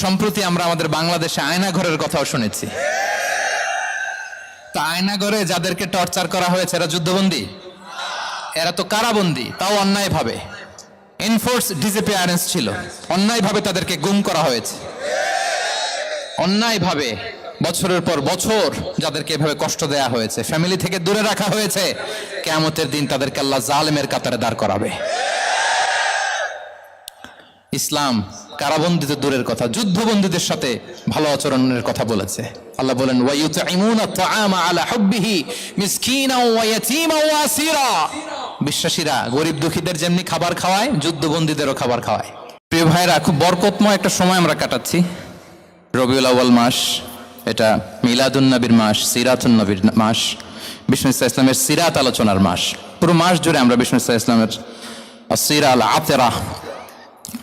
সম্প্রতি আমরা আমাদের বাংলাদেশে আয়নাঘরের কথাও শুনেছি। তা আয়নাঘরে যাদেরকে টর্চার করা হয়েছে এরা যুদ্ধবন্দী? এরা তো কারাবন্দী, তাও অন্যায়ভাবে। এনফোর্স ডিসঅ্যাপিয়ারেন্স ছিল, অন্যায়ভাবে তাদেরকে গুম করা হয়েছে। অন্যায়ভাবে বছরের পর বছর যাদেরকে এভাবে কষ্ট দেয়া হয়েছে, ফ্যামিলি থেকে দূরে রাখা হয়েছে, কিয়ামতের দিন তাদেরকে আল্লাহ জালেমের কাতারে দাঁড় করাবে। ইসলাম কারাবন্দীদের দূরের কথা, যুদ্ধবন্দীদের সাথে ভালো আচরণের কথা বলেছে। আল্লাহ বলেন ওয়ায়ুতঈমুনা আত-তাআমা আলা হুব্বিহি মিসকিনাও ওয়া ইয়াতীমান ওয়া আসীরা। বিশ্বাসীরা গরিব দুঃখীদের যেমনি খাবার খাওয়ায়, যুদ্ধবন্দীদেরও খাবার খাওয়ায়। প্রিয় ভাইরা, খুব বরকতময় একটা সময় আমরা কাটাচ্ছি। রবিউল আউয়াল মাস, এটা মিলাদুন নবীর মাস, সিরাতুন নবীর মাস, বিষ্ণু ইসলামের সিরাত আলোচনার মাস। পুরো মাস জুড়ে আমরা বিষ্ণু ইসলামের আসিরা আল আতেরা,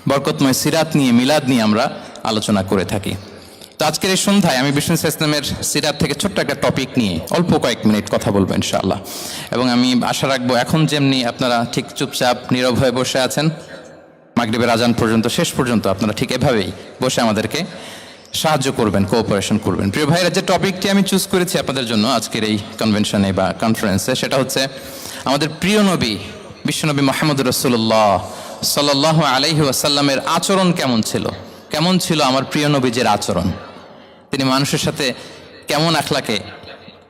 বরকতময় সিরাত নিয়ে, মিলাদ নিয়ে আমরা আলোচনা করে থাকি। তো আজকের এই সন্ধ্যায় আমি বিষ্ণু ইসলামের সিরাত থেকে ছোট্ট একটা টপিক নিয়ে অল্প কয়েক মিনিট কথা বলবো ইনশাআল্লাহ। এবং আমি আশা রাখবো এখন যেমনি আপনারা ঠিক চুপচাপ নীরব হয়ে বসে আছেন মাগরিবের আজান পর্যন্ত, শেষ পর্যন্ত আপনারা ঠিক এভাবেই বসে আমাদেরকে সাহায্য করবেন, কোঅপারেশন করবেন। প্রিয় ভাইরা, যে টপিকটি আমি চুজ করেছি আপনাদের জন্য আজকের এই কনভেনশনে বা কনফারেন্সে, সেটা হচ্ছে আমাদের প্রিয় নবী বিশ্বনবী মুহাম্মদ রাসূলুল্লাহ সাল্লাল্লাহু আলাইহি ওয়াসাল্লামের আচরণ কেমন ছিল। কেমন ছিল আমার প্রিয় নবীজির আচরণ? তিনি মানুষের সাথে কেমন আখলাকে,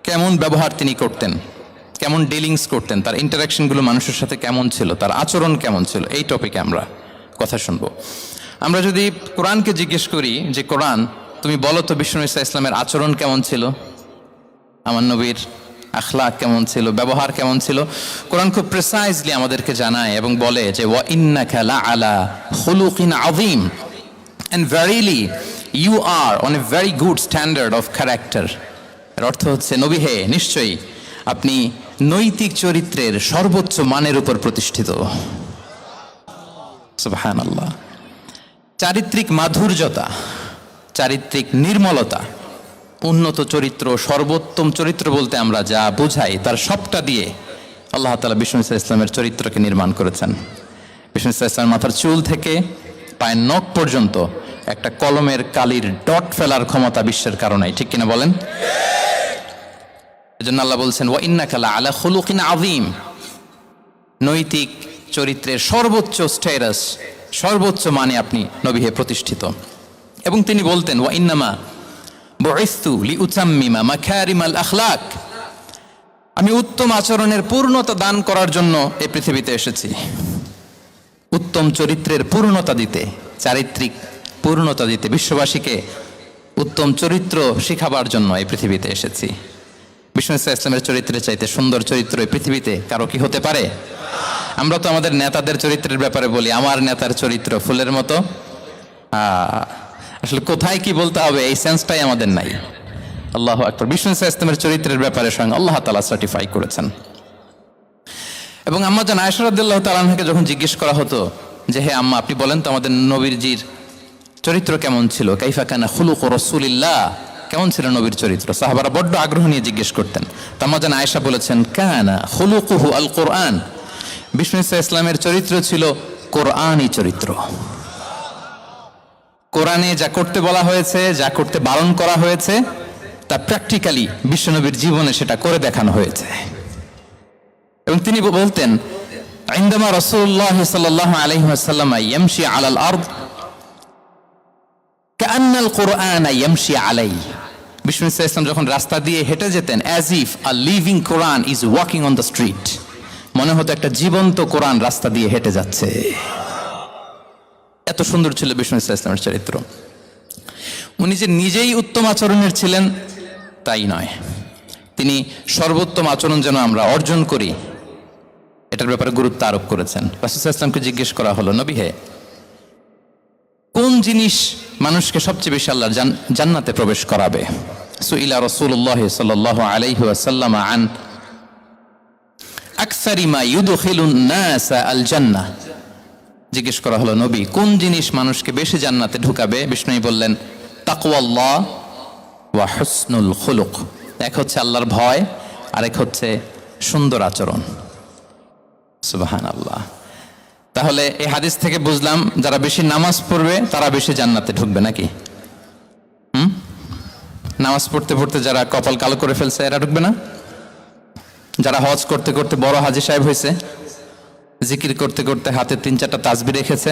কেমন ব্যবহার তিনি করতেন, কেমন ডিলিংস করতেন, তার ইন্টারাকশনগুলো মানুষের সাথে কেমন ছিল, তার আচরণ কেমন ছিল, এই টপিকে আমরা কথা শুনবো। আমরা যদি কোরআনকে জিজ্ঞেস করি যে কোরআন তুমি বলো তো বিষ্ণু ইসলামের আচরণ কেমন ছিল, আমার নবীর আখলাক কেমন ছিল, ব্যবহার কেমন ছিল, কোরআন খুব প্রিসাইজলি আমাদেরকে জানায় এবং বলে যে ওয়া ইন্নাকা লাআলা খুলুকিন আযীম, and verily you are on a very good standard of character। এর অর্থ হচ্ছে নবী হে, নিশ্চয়ই আপনি নৈতিক চরিত্রের সর্বোচ্চ মানের উপর প্রতিষ্ঠিত। সুবহানাল্লাহ। চারিত্রিক মাধুর্যতা, চারিত্রিক নির্মলতা, উন্নত চরিত্র, সর্বোত্তম চরিত্র বলতে আমরা যা বুঝাই তার সবটা দিয়ে আল্লাহ তাআলা বিষ্ণু ইসলামের চরিত্রকে নির্মাণ করেছেন। বিষ্ণু ইসলামের মাথার চুল থেকে পায়ের নখ পর্যন্ত একটা কলমের কালির ডট ফেলার ক্ষমতা বিশ্বের কারণেই, ঠিক কিনা বলেন? এজন্য আল্লাহ বলছেন ওয়া ইন্নাকা লাআলা খুলুকিন আযীম, নৈতিক চরিত্রের সর্বোচ্চ স্ট্যাটাস, সর্বোচ্চ মানে আপনি নবী হে প্রতিষ্ঠিত। এবং তিনি বলতেন ওয়া ইন্নামা বুইসতু লিউতাম্মিমা মাকারিমাল আখলাক, আমি উত্তম আচরণের পূর্ণতা দান করার জন্য এই পৃথিবীতে এসেছি। উত্তম চরিত্রের পূর্ণতা দিতে, চারিত্রিক পূর্ণতা দিতে, বিশ্ববাসীকে উত্তম চরিত্র শিখাবার জন্য এই পৃথিবীতে এসেছি। বিষ্ণু ইসলামের চরিত্রের চাইতে সুন্দর চরিত্র এই পৃথিবীতে কারো কি হতে পারে? আমরা তো আমাদের নেতাদের চরিত্রের ব্যাপারে বলি আমার নেতার চরিত্র ফুলের মতো। আসলে কোথায় কি বলতে হবে এই সেন্সটাই আমাদের নাই। আল্লাহু আকবার। বিষ্ণু ইসলামের চরিত্রের ব্যাপারে স্বয়ং আল্লাহ তাআলা সার্টিফাই করেছেন। এবং আম্মা জান আয়েশা রাদিয়াল্লাহু তাআলা আনহাকে যখন জিজ্ঞেস করা হতো যে হে আম্মা, আপনি বলেন তো আমাদের নবীজির চরিত্র কেমন ছিল, কাইফা কানা খুলুকু রাসূলিল্লাহ, কেমন ছিল নবীর চরিত্র, সাহাবারা বড্ড আগ্রহ নিয়ে জিজ্ঞেস করতেন। তো আম্মা জান আয়েশা বলেছেন কানা খুলুকুহু আল কোরআন, বিষ্ণু ইসলামের চরিত্র ছিল কোরআনই চরিত্র। কোরআনে যা করতে বলা হয়েছে, যা করতে বারণ করা হয়েছে, তা প্র্যাকটিক্যালি বিশ্বনবীর জীবনে সেটা করে দেখানো হয়েছে। এবং তিনি বলতেন ইনদামা রাসূলুল্লাহ সাল্লাল্লাহু আলাইহি ওয়াসাল্লাম ইয়ামশি আলাল আরদ কাআন্নাল কুরআন ইয়ামশি আলাইহি, বিষ্ণু ইসলাম যখন রাস্তা দিয়ে হেঁটে যেতেন as if a living Quran is walking on the street, মনে হতো একটা জীবন্ত কোরআন রাস্তা দিয়ে হেঁটে যাচ্ছে। এত সুন্দর ছিল বিষ্ণু ইসলামের চরিত্র। উনি যে নিজেই উত্তম আচরণের ছিলেন তাই নয়, তিনি সর্বোত্তম আচরণ যেন আমরা অর্জন করি এটার ব্যাপারে গুরুত্ব আরোপ করেছেন। রাসূল সাল্লাল্লাহু আলাইহি ওয়াসাল্লামকে জিজ্ঞেস করা হলো নবী হে, কোন জিনিস মানুষকে সবচেয়ে বেশি আল্লাহর জান্নাতে প্রবেশ করাবে? সুইলা রাসূলুল্লাহ সাল্লাল্লাহু আলাইহি ওয়াসাল্লাম আন আকসারি মা ইউদখিলুন নাস আল জান্নাহ, জিজ্ঞেস করা হলো নবী কোন জিনিস মানুষকে বেশি জান্নাতে ঢুকাবে? বিষ্ণু বললেন তাকওয়াল্লাহ ওয়া হুসনুল খুলুক, এক হচ্ছে আল্লাহর ভয়, আরেক হচ্ছে সুন্দর আচরণ। সুবহানাল্লাহ। তাহলে এই হাদিস থেকে বুঝলাম যারা বেশি নামাজ পড়বে তারা বেশি জান্নাতে ঢুকবে নাকি? নামাজ পড়তে পড়তে যারা কপাল কালো করে ফেলছে এরা ঢুকবে না? যারা হজ করতে করতে বড় হাজী সাহেব হয়েছে, জিকির করতে করতে হাতে 3-4টা তাসবিহ রেখেছে,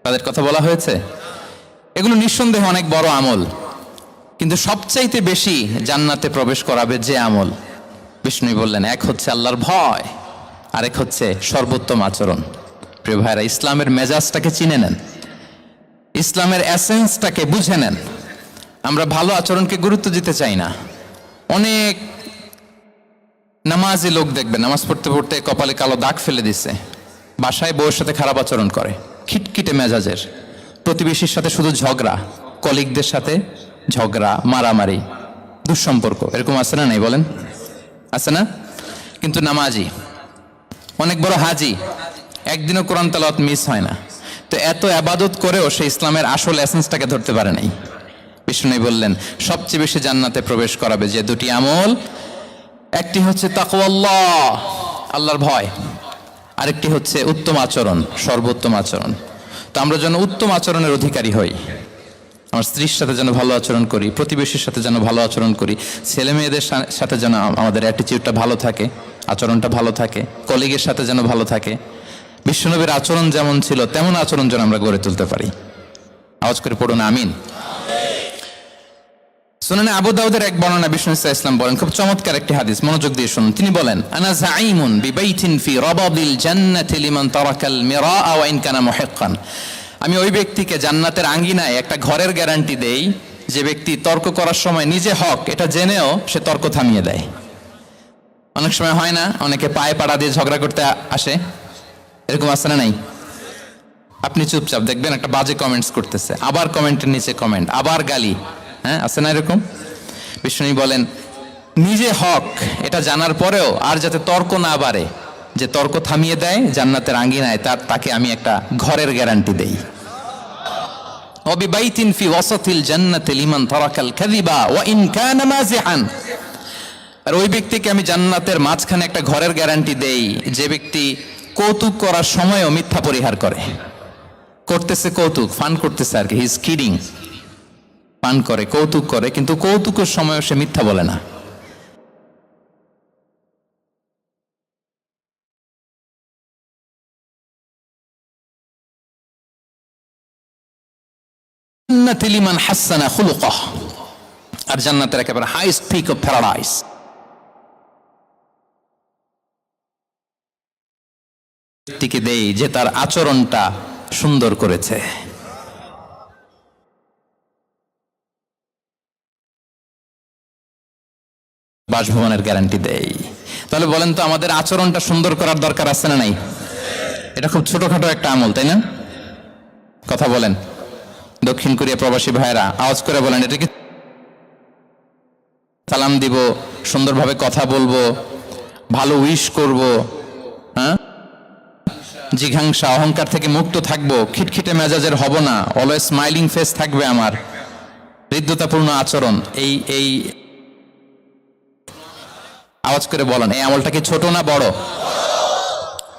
তাদের কথা বলা হয়েছে? এগুলো নিঃসন্দেহে অনেক বড় আমল, কিন্তু সবচাইতে বেশি জান্নাতে প্রবেশ করাবে যে আমল, বিষ্ণু বললেন, এক হচ্ছে আল্লাহর ভয়, আরেক হচ্ছে সর্বোত্তম আচরণ। প্রিয় ভাইরা, ইসলামের মেজাজটাকে চিনে নেন, ইসলামের এসেন্সটাকে বুঝে নেন। আমরা ভালো আচরণকে গুরুত্ব দিতে চাই না। অনেক নামাজি লোক দেখবেন নামাজ পড়তে পড়তে কপালে কালো দাগ ফেলে দিচ্ছে, বাসায় বউয়ের সাথে খারাপ আচরণ করে, খিটখিটে মেজাজের, প্রতিবেশীর সাথে শুধু ঝগড়া, কলিগদের সাথে ঝগড়া, মারামারি, দুঃসম্পর্ক, এরকম আছে না? নাই বলেন, আছে না? কিন্তু নামাজি, অনেক বড় হাজি, একদিনও কোরআন তেলাওয়াত মিস হয় না, তো এত আবাদত করেও সে ইসলামের আসল এসেন্সটাকে ধরতে পারে নাই। বিষ্ণু বললেন সবচেয়ে বেশি জান্নাতে প্রবেশ করাবে যে দুটি আমল, একটি হচ্ছে তাকওয়াল্লাহ, আল্লাহর ভয়, আরেকটি হচ্ছে উত্তম আচরণ, সর্বোত্তম আচরণ। তো আমরা যেন উত্তম আচরণের অধিকারী হই, আমার স্ত্রীর সাথে যেন ভালো আচরণ করি, প্রতিবেশীর সাথে যেন ভালো আচরণ করি, ছেলে মেয়েদের সাথে যেন আমাদের অ্যাটিটিউডটা ভালো থাকে, আচরণটা ভালো থাকে, কলিগের সাথে যেন ভালো থাকে। বিশ্বনবীর আচরণ যেমন ছিল তেমন আচরণ যেন আমরা গড়ে তুলতে পারি। আওয়াজ করে পড়ুন আমিন। সুনানে আবু দাউদের এক বর্ণনা, বিষ্ণু ইসলাম বলেন, খুব চমৎকার একটি হাদিস, মনোযোগ দিয়ে শুনুন। তিনি বলেন, আনা যাঈমুন বিবাইতিন ফি রাবাদিল জান্নাতি লিমান তারাকাল মিরাআ ওয়া ইন কানা মুহিক্কান। আমি ওই ব্যক্তিকে জান্নাতের আঙ্গিনায় একটা ঘরের গ্যারান্টি দেই যে ব্যক্তি তর্ক করার সময় নিজে হক এটা জেনেও সে তর্ক থামিয়ে দেয়। অনেক সময় হয় না, অনেকে পায়ে পাড়া দিয়ে ঝগড়া করতে আসে, এরকম আছে না নাই? আপনি চুপচাপ দেখবেন একটা বাজে কমেন্টস করতেছে, আবার কমেন্টের নিচে কমেন্ট, আবার গালি, হ্যাঁ আছে না এরকম? বিষ্ণু বলেন নিজে হক এটা জানার পরেও আর যাতে তর্ক না বাড়ে, যে তর্ক থামিয়ে দেয় জান্নাতের আঙ্গিনায়, তাকে আমি একটা ঘরের গ্যারান্টি দেই। ওয়াবিবাইতিন ফি ওয়াসাতিল জান্নাতি লিমান তারাকাল কাযিবা ওয়া ইন কানা মাযিহান। আর ওই ব্যক্তিকে আমি জান্নাতের মাঝখানে একটা ঘরের গ্যারান্টি দেই যে ব্যক্তি কৌতুক করার সময়ও মিথ্যা পরিহার করে। করতেছে কৌতুক, ফান করতেছে আর কি, হি ইজ কিডিং, পান করে, কৌতুক করে, কিন্তু কৌতুকের সময়ও সে মিথ্যা বলে না। লিমান হাসানা খুলুকাহ, আর জান্নাতের একেবারে হাইস্ট পিক অফ প্যারাডাইস ব্যক্তিকে দেই যে তার আচরণটা সুন্দর করেছে। বাসভবনের গ্যারান্টি দেই। তাহলে বলেন তো আমাদের আচরণটা সুন্দর করার দরকার আছে না নাই? এটা খুব ছোটখাটো একটা আমল, তাই না? কথা বলেন, দক্ষিণ কোরিয়া প্রবাসী ভাইরা আওয়াজ করে বলেন, এটা কি সালাম দিব, সুন্দরভাবে কথা বলবো, ভালো উইশ করব, হ্যাঁ, জিঘাংসা অহংকার থেকে মুক্ত থাকবো, খিটখিটে মেজাজের হব না, অলওয়েজ স্মাইলিং ফেস থাকবে আমার, হৃদ্যতাপূর্ণ আচরণ। এই আওয়াজ করে বলেন, এই আমলটা কি ছোট না বড়?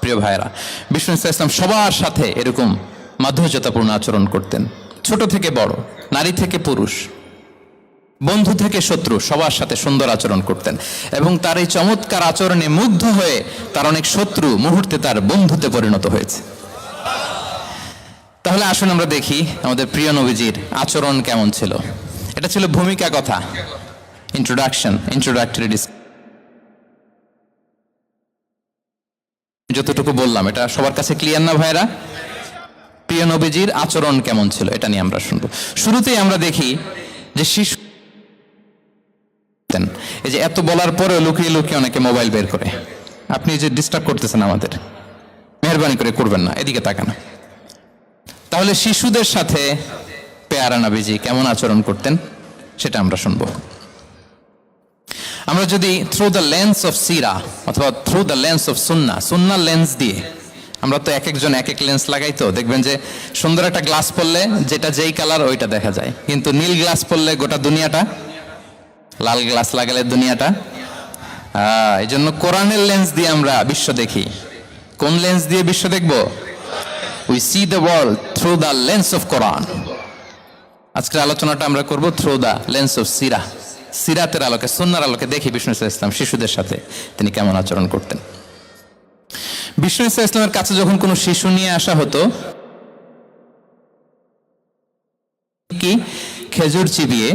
প্রিয় ভাইরা, বিষ্ণু ইসলাম সবার সাথে এরকম মাধুর্যতাপূর্ণ আচরণ করতেন, ছোট থেকে বড়, নারী থেকে পুরুষ, বন্ধু থেকে শত্রু, সবার সাথে সুন্দর আচরণ করতেন। এবং তার এই চমৎকার আচরণে মুগ্ধ হয়ে তার অনেক শত্রু মুহূর্তে তার বন্ধুতে পরিণত হয়েছে। তাহলে আসুন আমরা দেখি আমাদের প্রিয় নবীজির আচরণ কেমন ছিল। এটা ছিল ভূমিকা কথা, ইন্ট্রোডাক্টরি ডিসকাশন। যতটুকু বললাম এটা সবার কাছে ক্লিয়ার না ভাইরা? প্রিয় নবীজির আচরণ কেমন ছিল এটা নিয়ে আমরা শুনবো। শুরুতেই আমরা দেখি যে শিশু, এই যে এত বলার পরেও লুকিয়ে লুকিয়ে অনেকে মোবাইল বের করে। আপনি যে ডিস্টার্ব করতেছেন আমাদের, মেহরবানি করে করবেন না, এদিকে তাকান। তাহলে শিশুদের সাথে পেয়ারা নবীজি কেমন আচরণ করতেন সেটা আমরা শুনবো। আমরা যদি থ্রু দ্য লেন্স অফ সিরা অথবা through the lens of Sunnah lens দিয়ে, আমরা তো এক একজন এক এক লেন্স লাগাই, তো দেখবেন যে সুন্দর একটা গ্লাস পরলে যেটা যেই কালার ওইটা দেখা যায়, কিন্তু নীল গ্লাস পরলে গোটা দুনিয়াটা, লাল গ্লাস লাগালে দুনিয়াটা। এই জন্য কোরআনের লেন্স দিয়ে আমরা বিশ্ব দেখি। কোন লেন্স দিয়ে বিশ্ব দেখব? We see the world through the lens of Quran. আজকের আলোচনাটা আমরা করব থ্রু দা লেন্স অফ সিরা, সিরাতের আলোকে, সুন্নাহর আলোকে দেখি বিষ্ণু ইসা ইসলাম শিশুদের সাথে তিনি কেমন আচরণ করতেন। বিষ্ণু ইসা ইসলামের কাছে যখন কোনো শিশু নিয়ে আসা হতো, কি খেজুর চিবিয়ে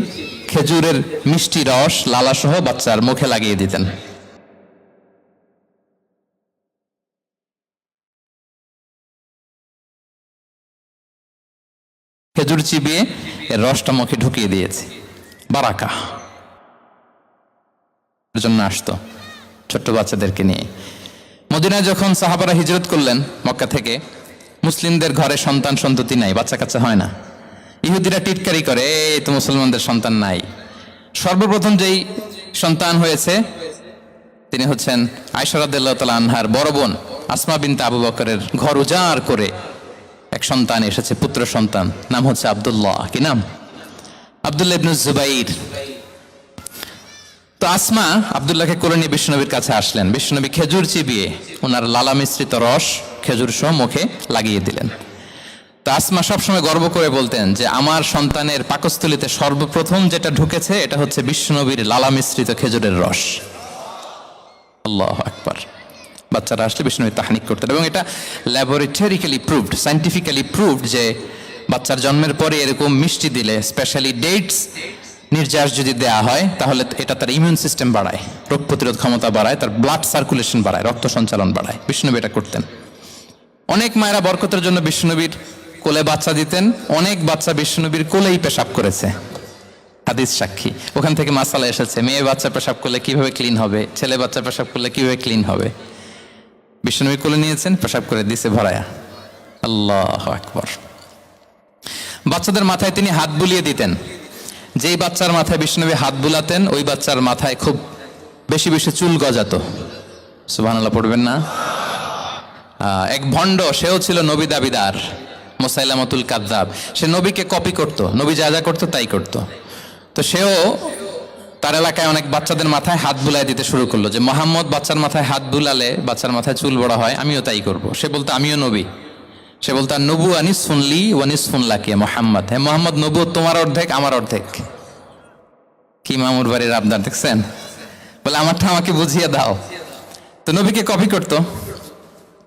খেজুরের মিষ্টি রস লালা সহ বাচ্চার মুখে লাগিয়ে দিতেন। খেজুর চিবিয়ে এর রসটা মুখে ঢুকিয়ে দিয়েছে, বারাকা জন্য আসতো ছোট্ট বাচ্চাদেরকে নিয়ে। মদিনায় যখন সাহাবারা হিজরত করলেন মক্কা থেকে, মুসলিমদের ঘরে সন্তান সন্ততি নাই, বাচ্চা কাচ্চা হয় না। ইহুদিরা টিটকারি করে, এই তো মুসলমানদের সন্তান নাই। সর্বপ্রথম যেই সন্তান হয়েছে তিনি হচ্ছেন আয়েশা রাদিয়াল্লাহু তাআলা আনহার বড় বোন আসমা বিনতে আবু বকরের ঘর উজাড় করে এক সন্তান এসেছে, পুত্র সন্তান, নাম হচ্ছে আব্দুল্লাহ। কি নাম? আব্দুল্লাহ ইবনে জুবাইর। তো আসমা আব্দুল্লাহকে কোলে নিয়ে বিশ্বনবীর কাছে আসলেন। বিশ্বনবী খেজুর চিবিয়ে ওনার লালা মিশ্রিত রস খেজুর সহ মুখে লাগিয়ে দিলেন। তো আসমা সবসময় গর্ব করে বলতেন যে আমার সন্তানের পাকস্থলীতে সর্বপ্রথম যেটা ঢুকেছে এটা হচ্ছে বিশ্বনবীর লালা মিশ্রিত খেজুরের রস। আল্লাহু আকবার। বাচ্চারা আসলে বিষ্ণু তাহনিক করতেন, এবং এটা ল্যাবরেটরিক্যালি প্রুভড, সায়েন্টিফিক্যালি প্রুভড যে বাচ্চার জন্মের পরে এরকম মিষ্টি দিলে, স্পেশালি ডেটস নির্যাস যদি দেয়া হয়, তাহলে এটা তার ইমিউন সিস্টেম বাড়ায়, রোগ প্রতিরোধ ক্ষমতা বাড়ায়, তার ব্লাড সার্কুলেশন বাড়ায়, রক্ত সঞ্চালন বাড়ায়। বিষ্ণুনবী এটা করতেন। অনেক মায়েরা বরকতের জন্য বিষ্ণুনবীর কোলে বাচ্চা দিতেন, অনেক বাচ্চা বিষ্ণুনবীর কোলেই পেশাব করেছে, হাদিস সাক্ষী। ওখান থেকে মাসালা এসেছে, মেয়ে বাচ্চা পেশাব করলে কিভাবে ক্লিন হবে, ছেলে বাচ্চা পেশাব করলে কিভাবে ক্লিন হবে। বিষ্ণুনবী কোলে নিয়েছেন, পেশাব করে দিছে ভরায়া। আল্লাহু আকবার। বাচ্চাদের মাথায় তিনি হাত বুলিয়ে দিতেন। যেই বাচ্চার মাথায় বিষ্ণুনবী হাত বুলাতেন, ওই বাচ্চার মাথায় খুব বেশি বেশি চুল গজাতো। সুবহানাল্লাহ পড়বেন না? এক ভণ্ড, সেও ছিল নবী দাবিদার, মুসাইলামাতুল কাযযাব। সে নবীকে কপি করত, নবী যা যা করতো তাই করত। তো সেও তার এলাকায় অনেক বাচ্চাদের মাথায় হাত বুলাই দিতে শুরু করলো, যে মোহাম্মদ বাচ্চার মাথায় হাত বুলালে বাচ্চার মাথায় চুল বড় হয়, আমিও তাই করব। সে বলতো আমিও নবী। সে বলতো নবু আনিস শুনলি ওয়ানিস শুনলাকে মোহাম্মদ, হ্যাঁ মোহাম্মদ নবু তোমার অর্ধেক আমার অর্ধেক। কি মামুর বাড়ির আবদার দেখছেন? বলে আমারটা আমাকে বুঝিয়ে দাও। তো নবীকে কপি করতো।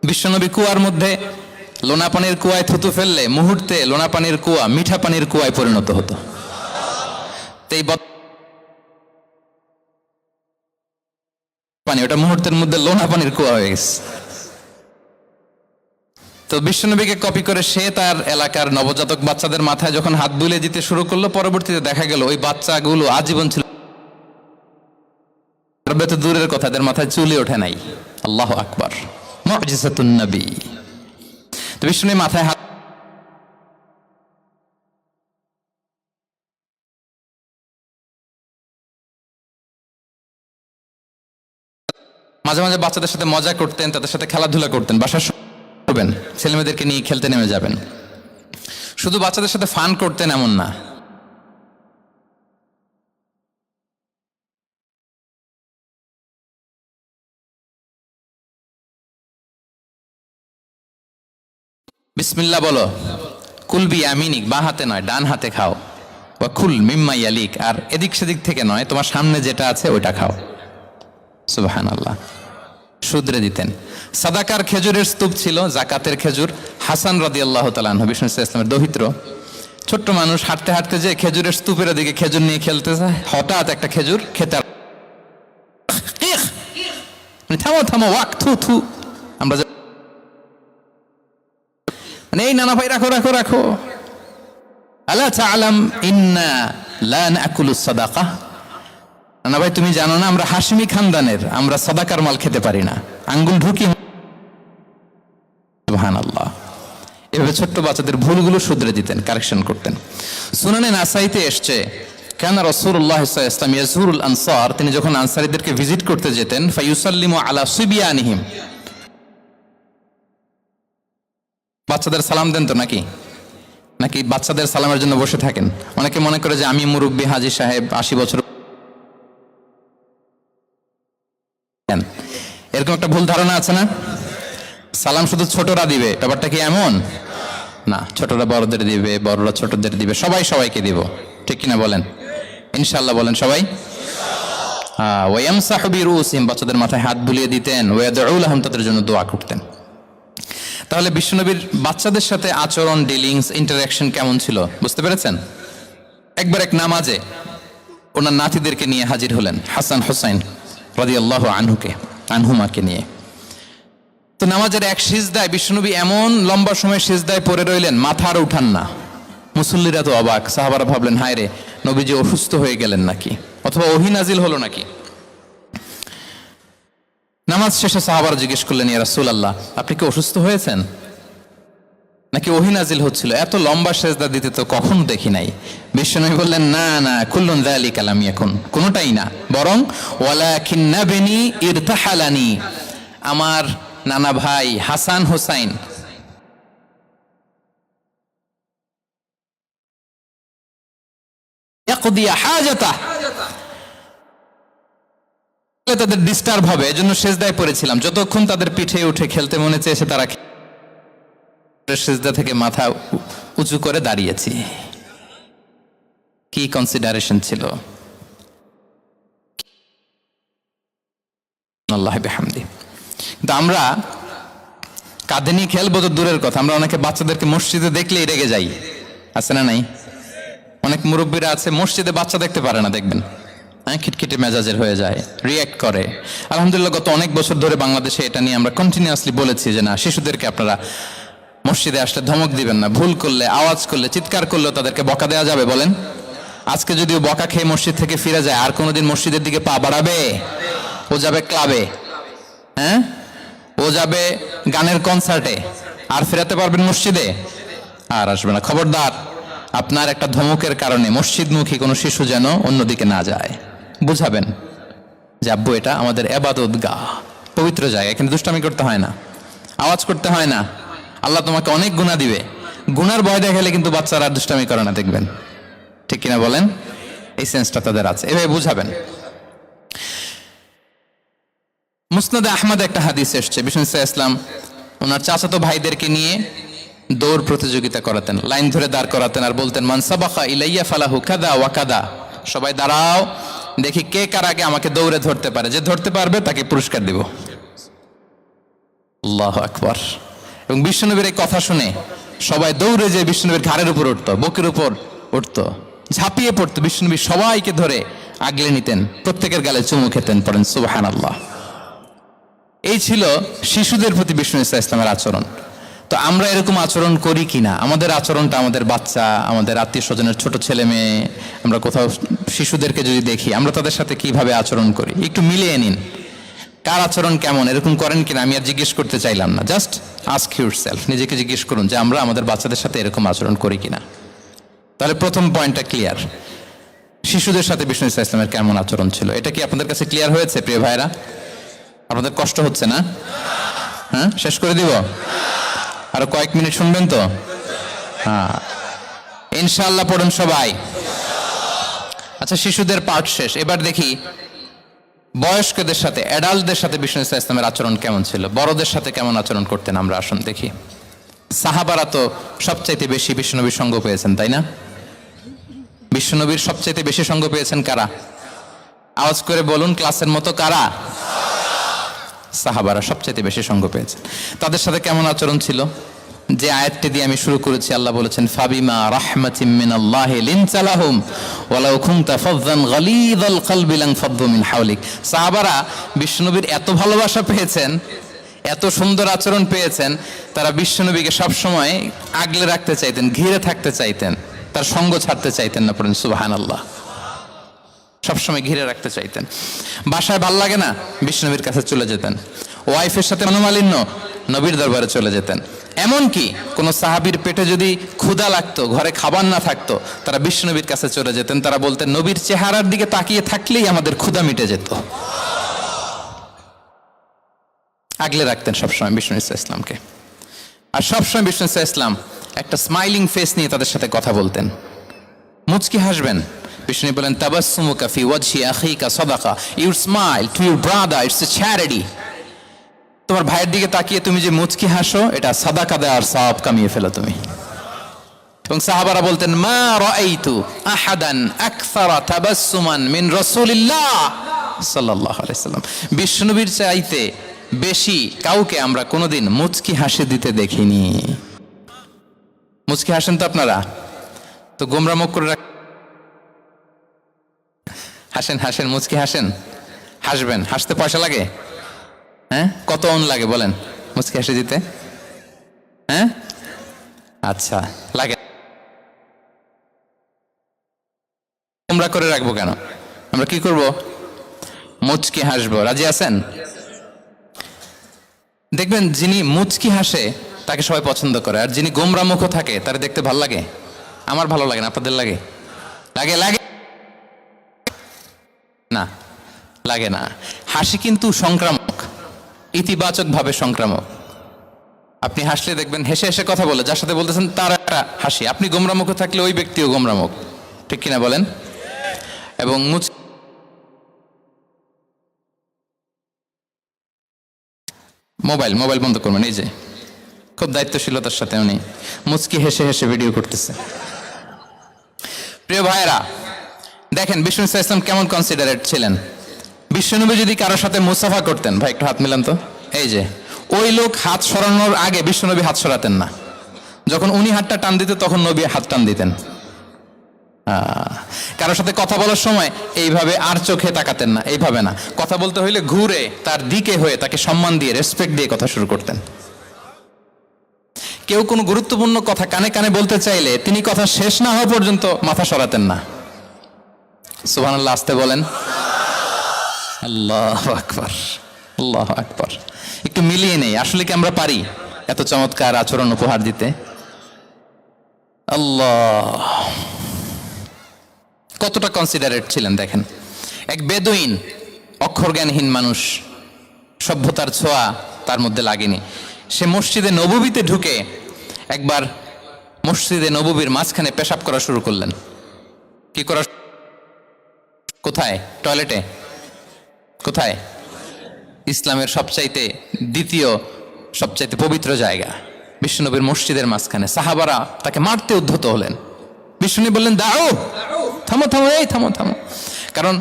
বিশ্বনবী কুয়ার মধ্যে লোনা পানির কুয়ায় থুতু ফেললে মুহূর্তে লোনা পানির কুয়া মিঠা পানির কুয়ায় পরিণত হতো। তো এই পানি ওটা মুহূর্তের মধ্যে লোনা পানির কুয়া হয়ে গেছে। তো বিশ্বনবীকে কপি করে সে তার এলাকার নবজাতক বাচ্চাদের মাথায় যখন হাত বুলিয়ে দিতে শুরু করলো, পরবর্তীতে দেখা গেল ওই বাচ্চাগুলো আজীবন ছিল, দূরের কথা, এদের মাথায় চুলই ওঠে নাই। আল্লাহু আকবার, মুজিজাতুন নবী। তো বিষ্ণু মাথায় হাত, মাঝে মাঝে বাচ্চাদের সাথে মজা করতেন, তাদের সাথে খেলাধুলা করতেন। বাসার করবেন, ছেলেমেয়েদেরকে নিয়ে খেলতে নেমে যাবেন। শুধু বাচ্চাদের সাথে ফান করতেন এমন না, বিসমিল্লাহ বলো, কুলবি আমিনিক, বা হাতে নয় ডান হাতে খাও, বা খুল মিম্মা ইয়ালিক, আর এদিক সেদিক থেকে নয়, তোমার সামনে যেটা আছে ওইটা খাও। সুবহানাল্লাহ। শুধরে দিতেন। সাদাকার খেজুরের স্তূপ ছিল, জাকাতের খেজুর। হাসান রাদিয়াল্লাহু তাআলা আনহু, বিষ্ণু ইসলামের দৌহিত্র, ছোট্ট মানুষ, হাঁটতে হাঁটতে যে খেজুরের স্তূপের দিকে খেজুর নিয়ে খেলতে যায়, হঠাৎ একটা খেজুর খেতে, থামো থামো, ওয়াক থু থু। আমরা এই নানা ভাই রাখো রাখো রাখো। আলা তাআলাম ইন্না লা নাকুলুস সাদাকা। নানা ভাই তুমি জানো না আমরা হাশমি খানদানের, আমরা সাদাকার মাল খেতে পারি না, আঙ্গুল ঢুকি। সুবহানাল্লাহ। এভাবে ছোট্ট বাচ্চাদের ভুলগুলো শুধরে দিতেন, কারেকশন করতেন। সুনানে নাসাইতে এসছে, কানা রাসূলুল্লাহ সাল্লাল্লাহু আলাইহি ওয়াসাল্লাম ইয়াজুরুল আনসার, তিনি যখন আনসারীদেরকে ভিজিট করতে যেতেন, ফায়ুসাল্লিমু আলা সিবিয়ানিহিম, বাচ্চাদের সালাম দেন তো নাকি? নাকি বাচ্চাদের সালামের জন্য বসে থাকেন? অনেকে মনে করে যে আমি মুরব্বী হাজী সাহেব 80 বছর, এরকম একটা ভুল ধারণা আছে না? সালাম শুধু ছোটরা দিবে, ব্যাপারটা কি এমন? না, ছোটরা বড়দের দিবে, বড়রা ছোটদের দিবে, সবাই সবাইকে দিব, ঠিক কিনা বলেন? ইনশাআল্লাহ বলেন সবাই। ওয়ায়ামসাহু বিরুসিহিম, বাচ্চাদের মাথায় হাত বুলিয়ে দিতেন, ওয়ায়াদউ লাহুম, তাদের জন্য দোয়া করতেন। তাহলে বিশ্বনবীর বাচ্চাদের সাথে আচরণ, ডিলিংস, ইন্টারাকশন কেমন ছিল বুঝতে পেরেছেন? একবার এক নামাজে ওনার নাতিদেরকে নিয়ে হাজির হলেন, হাসান হুসাইন রাদিয়াল্লাহু আনহুমাকে নিয়ে। তো নামাজের এক সিজদায় বিশ্বনবী এমন লম্বা সময় সিজদায় পড়ে রইলেন, মাথা আর উঠান না। মুসল্লিরা তো অবাক, সাহাবারা ভাবলেন হায় রে, নবীজি অসুস্থ হয়ে গেলেন নাকি, অথবা ওহী নাজিল হলো নাকি। নামাজ শেষে সাহাবারা জিজ্ঞেস করলেন, ইয়া রাসূলুল্লাহ, আপনি কি অসুস্থ হয়েছেন নাকি ওহী নাজিল হচ্ছিল? এত লম্বা সিজদা দিতে তো কখনো দেখি নাই। বিশ্বনবী বললেন, না না, কুল্লুন যালিকা লাম ইয়াকুন, কোনোটাই না, বরং ওয়ালাকিন্না বিনি ইরতাহালানি, আমার নানা ভাই হাসান হুসাইন ইয়াকদিয়া হাজাতা, তাদের ডিস্টার্ব হবে, এজন্য সিজদায় পড়েছিলাম। যতক্ষণ তাদের পিঠে উঠে খেলতে মনে চেয়েছে, তারা সিজদা থেকে মাথা উঁচু করে দাঁড়িয়েছি। কি কনসিডারেশন ছিল! আল্লাহ বিহামদি। কিন্তু আমরা কাঁধে নিয়ে খেলবো তো দূরের কথা, আমরা অনেকে বাচ্চাদেরকে মসজিদে দেখলেই রেগে যাই, আছে না নাই? অনেক মুরব্বীরা আছে মসজিদে বাচ্চা দেখতে পারে না, দেখবেন খিটখিটে মেজাজের হয়ে যায়, রিয়্যাক্ট করে। আলহামদুলিল্লাহ গত অনেক বছর ধরে বাংলাদেশে এটা নিয়ে আমরা কন্টিনিউয়াসলি বলেছি যে না, শিশুদেরকে আপনারা মসজিদে আসলে ধমক দিবেন না, ভুল করলে, আওয়াজ করলে, চিৎকার করলেও তাদেরকে বকা দেওয়া যাবে? বলেন, আজকে যদিও বকা খেয়ে মসজিদ থেকে ফিরে যায়, আর কোনোদিন মসজিদের দিকে পা বাড়াবে? ও যাবে ক্লাবে, হ্যাঁ, ও যাবে গানের কনসার্টে, আর ফেরাতে পারবেন মসজিদে? আর আসবে না। খবরদার, আপনার একটা ধমকের কারণে মসজিদমুখী কোনো শিশু যেন অন্যদিকে না যায়। বুঝাবেন যে আব্বু, এটা আমাদের ইবাদত গাহ, পবিত্র জায়গা, এখানে দুষ্টামি করতে হয় না, আওয়াজ করতে হয় না, আল্লাহ তোমাকে অনেক গুনাহ দিবে। গুনার ভয় দেখালে কিন্তু বাচ্চারা আর দুষ্টামি করে না, দেখবেন, ঠিক কিনা বলেন? এই সেন্সটা তাদের আছে, এভাবে বুঝাবেন। মুসনাদে আহমদ একটা হাদিস এসছে, বিষ্ণু ইসলাম ওনার চাচাতো ভাইদেরকে নিয়ে দৌড় প্রতিযোগিতা করাতেন, লাইন ধরে দাঁড় করাতেন, আর বলতেন, মান সাবাকা ইলাইয়া ফালাহু কাদা ওয়া কাদা, সবাই দাঁড়াও, দেখি কে কার আগে আমাকে দৌড়ে ধরতে পারে, যে ধরতে পারবে তাকে পুরস্কার দিব। আল্লাহু আকবার। এবং বিশ্বনবীর এই কথা শুনে সবাই দৌড়ে যে বিশ্বনবীর ঘাড়ের উপর উঠতো, বুকের উপর উঠতো, ঝাঁপিয়ে পড়তো, বিশ্বনবী সবাইকে ধরে আগলে নিতেন, প্রত্যেকের গালে চুমু খেতেন। পড়েন সুবহানাল্লাহ। এই ছিল শিশুদের প্রতি বিষ্ণু ইসলামের আচরণ। তো আমরা এরকম আচরণ করি কিনা? আমাদের আচরণটা আমাদের বাচ্চা, আমাদের আত্মীয় স্বজনের ছোট ছেলে মেয়ে, আমরা কোথাও শিশুদেরকে যদি দেখি, আমরা তাদের সাথে কিভাবে আচরণ করি, একটু মিলিয়ে নিন কার আচরণ কেমন, এরকম করেন কিনা। আমি আর জিজ্ঞেস করতে চাইলাম না, জাস্ট আস্ক ইউরসেলফ, নিজেকে জিজ্ঞেস করুন যে আমরা আমাদের বাচ্চাদের সাথে এরকম আচরণ করি কিনা। তাহলে প্রথম পয়েন্টটা ক্লিয়ার, শিশুদের সাথে বিষ্ণু ইসলামের কেমন আচরণ ছিল। এটা কি আপনাদের কাছে ক্লিয়ার হয়েছে প্রিয় ভাইরা? আপনাদের কষ্ট হচ্ছে না? হ্যাঁ, শেষ করে দিব? আরো কয়েক মিনিট শুনবেন তো? হ্যাঁ, ইনশাআল্লাহ পড়ুন সবাই। আচ্ছা, শিশুদের পাঠ শেষ, এবার দেখি বয়স্কদের সাথে, অ্যাডাল্টদের সাথে বিষ্ণু ইসলামের আচরণ কেমন ছিল, বড়দের সাথে কেমন আচরণ করতেন। আমরা আসুন দেখি। সাহাবারা তো সবচাইতে বেশি বিশ্বনবীর সঙ্গ পেয়েছেন, তাই না? বিশ্বনবীর সবচাইতে বেশি সঙ্গ পেয়েছেন কারা? আওয়াজ করে বলুন, ক্লাসের মতো, কারা? সাহাবারা সবচাইতে বেশি সঙ্গ পেয়েছেন। তাদের সাথে কেমন আচরণ ছিল? যে আয়াতটি দিয়ে আমি শুরু করেছি, আল্লাহ বলেছেন, ফাবিমা রাহমাতিম মিনাল্লাহি লিনতা লাহুম ওয়ালাউ কুনতা ফাযযান গালিযাল কলবি লানফাদ্দু মিন হাওলিক। সাহাবারা বিশ্বনবীর এত ভালোবাসা পেয়েছেন, এত সুন্দর আচরণ পেয়েছেন, তারা বিশ্বনবীকে সবসময় আগলে রাখতে চাইতেন, ঘিরে থাকতে চাইতেন, তার সঙ্গ ছাড়তে চাইতেন না। পড়েন সুবহানাল্লাহ। সবসময় ঘিরে রাখতে চাইতেন। বাসায় ভাল লাগে না, বিশ্বনবীর কাছে চলে যেতেন। ওয়াইফের সাথে মনোমালিন্য, নবীর দরবারে চলে যেতেন। এমনকি কোন সাহাবীর পেটে যদি ক্ষুধা লাগতো, ঘরে খাবার না থাকতো, তারা বিশ্বনবীর কাছে চলে যেতেন। তারা বলতেন, নবীর চেহারার দিকে তাকিয়ে থাকলেই আমাদের ক্ষুধা মিটে যেত। আগলে রাখতেন সবসময় বিষ্ণু ইসলামকে। আর সবসময় বিষ্ণু ইসলাম একটা স্মাইলিং ফেস নিয়ে তাদের সাথে কথা বলতেন, মুচকি হাসবেন। বিষ্ণু বলেন, তাবাসসুমুকা ফি ওয়াজহি আখিকা সাদাকা, you smile to your brother, it's a charity. তোমার ভাইয়ের দিকে তাকিয়ে তুমি যে মুচকি হাসো, এটা সাদাকা দেওয়ার সওয়াব কামিয়ে ফেলো তুমি। এবং সাহাবারা বলতেন, মা রাআইতু আহাদান আকসারা তাবাসসুমান মিন রাসূলিল্লাহ সাল্লাল্লাহু আলাইহি সাল্লাম। বিশ্বনবীর চাইতে বেশি কাউকে আমরা কোনোদিন মুচকি হাসি দিতে দেখিনি। মুচকি হাসেন তো আপনারা? তো গোমরা মুখ করে হাসেন, হাসেন, মুচকি হাসেন, হাসবেন। হাসতে পয়সা লাগে? হ্যাঁ, কত অন লাগে বলেন মুচকি হাসি দিতে? হ্যাঁ, আচ্ছা, লাগে। গোমরা করে রাখবো কেন? আমরা কি করব? মুচকি হাসবো। রাজি আছেন? দেখবেন যিনি মুচকি হাসে তাকে সবাই পছন্দ করে, আর যিনি গোমরা মুখ থাকে তার দেখতে ভালো লাগে। আমার ভালো লাগে না, আপনাদের লাগে? লাগে? লাগে না? লাগে না। হাসি কিন্তু সংক্রামক, ইতিবাচক ভাবে সংক্রামক। আপনি হাসলে দেখবেন হেসে হেসে কথা বলে যার সাথে বলতেছেন তার একটা হাসি। আপনি গোমরা মুখ থাকলে ওই ব্যক্তিও গোমরা মুখ, ঠিক কিনা বলেন? এবং মোবাইল বন্ধ করবেন। এই যে খুব দায়িত্বশীলতার সাথে উনি মুচকি হেসে হেসে ভিডিও করতেছে। প্রিয় ভাইরা, দেখেন বিষ্ণু ইসলাম কেমন কনসিডারেট ছিলেন। বিশ্বনবী যদি কারোর সাথে মুসাফা করতেন, ভাই একটু হাত মিলান তো, এই যে ওই লোক হাত সরানোর আগে বিশ্বনবী হাত সরাতেন না। যখন উনি হাতটা টান দিতেন তখন নবী হাত টান দিতেন। কারোর সাথে কথা বলার সময় এইভাবে আর চোখে তাকাতেন না, এইভাবে না। কথা বলতে হইলে ঘুরে তার দিকে হয়ে তাকে সম্মান দিয়ে, রেসপেক্ট দিয়ে কথা শুরু করতেন। কেউ কোনো গুরুত্বপূর্ণ কথা কানে কানে বলতে চাইলে তিনি কথা শেষ না হওয়া পর্যন্ত মাথা সরাতেন না। সুবহানাল্লাহ, আসতে বলেন। আল্লাহু আকবার, আল্লাহু আকবার। একটু মিলিয়ে নেই, আসলে কি আমরা পারি এত চমৎকার আচরণ উপহার দিতে? আল্লাহ, কতটা কনসিডারেট ছিলেন দেখেন। এক বেদুইন, অক্ষর জ্ঞানহীন মানুষ, সভ্যতার ছোঁয়া তার মধ্যে লাগেনি। সে মসজিদে নববীতে ঢুকে একবার মসজিদে নববীর মাঝখানে পেশাব করা শুরু করলেন। কি করা? কোথায়? টয়লেটে? কোথায়? ইসলামের সবচাইতে দ্বিতীয় সবচাইতে পবিত্র জায়গা বিশ্বনবীর মসজিদের মাঝখানে। সাহাবারা তাকে মারতে উদ্ধত হলেন। বিষ্ণু বললেন, দাও, থামো থামো, এই থামো থামো। কারণ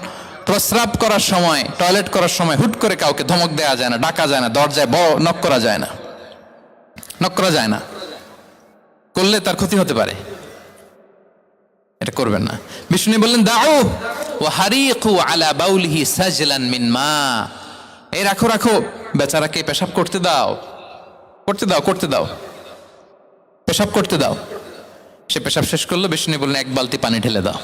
প্রস্রাব করার সময়, টয়লেট করার সময় হুট করে কাউকে ধমক দেওয়া যায় না, ডাকা যায় না, দরজায় নক করা যায় না, নক করা যায় না। করলে তার ক্ষতি হতে পারে, এটা করবেন না। বিষ্ণু বললেন, দাও ওয়া হারিকু আলা বাউলিহি সাজলান মিন মা। এই রাখো রাখো, বেচারাকে পেশাব করতে দাও, করতে দাও, করতে দাও, পেশাব করতে দাও। সে পেশাব শেষ করলো। বিষ্ণু বললেন, এক বালতি পানি ঢেলে দাও।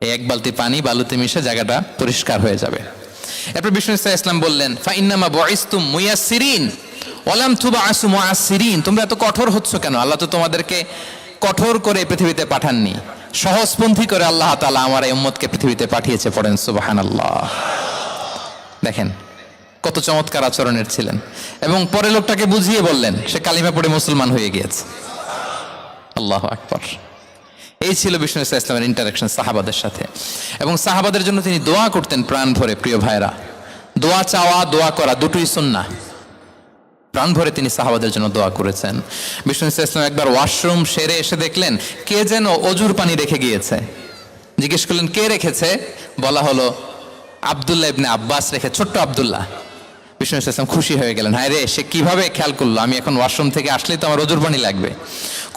এই এক বালতি পানি বালুতে মিশে জায়গাটা পরিষ্কার হয়ে যাবে। এরপর বিষ্ণু ইসলাম বললেন, ফাইন্নামা বুইসতুম মুয়াসসিরিন ওয়া লাম তুবআসু মুআসসিরিন। তোমরা এত কঠোর হচ্ছ কেন? আল্লাহ তো তোমাদেরকে কঠোর করে পৃথিবীতে পাঠাননি, সহজপন্থী করে আল্লাহ তাআলা আমার এই উম্মতকে পৃথিবীতে পাঠিয়েছে। পড়েন সুবহানাল্লাহ। দেখেন কত চমৎকার আচরণের ছিলেন। এবং পরে লোকটাকে বুঝিয়ে বললেন, সে কালিমা পড়ে মুসলমান হয়ে গিয়েছে। আল্লাহু আকবার। এই ছিল বিষ্ণু ইসলামের ইন্টারাকশন সাহাবাদের সাথে। এবং সাহাবাদের জন্য তিনি দোয়া করতেন প্রাণ ভরে। প্রিয় ভাইরা, দোয়া চাওয়া, দোয়া করা দুটোই সুন্নাহ। প্রাণ ভরে তিনি সাহাবাদের জন্য দোয়া করেছেন। বিষ্ণু ইসলাম একবার ওয়াশরুম সেরে এসে দেখলেন কে যেন অজুর পানি রেখে গিয়েছে। জিজ্ঞেস করলেন, কে রেখেছে? বলা হলো, আব্দুল্লাহ ইবনে আব্বাস রেখে, ছোট্ট আব্দুল্লাহ। বিষ্ণু ইসলাম খুশি হয়ে গেলেন, হায় রে, সে কিভাবে খেয়াল করলো? আমি এখন ওয়াশরুম থেকে আসলেই তো আমার অজুর পানি লাগবে।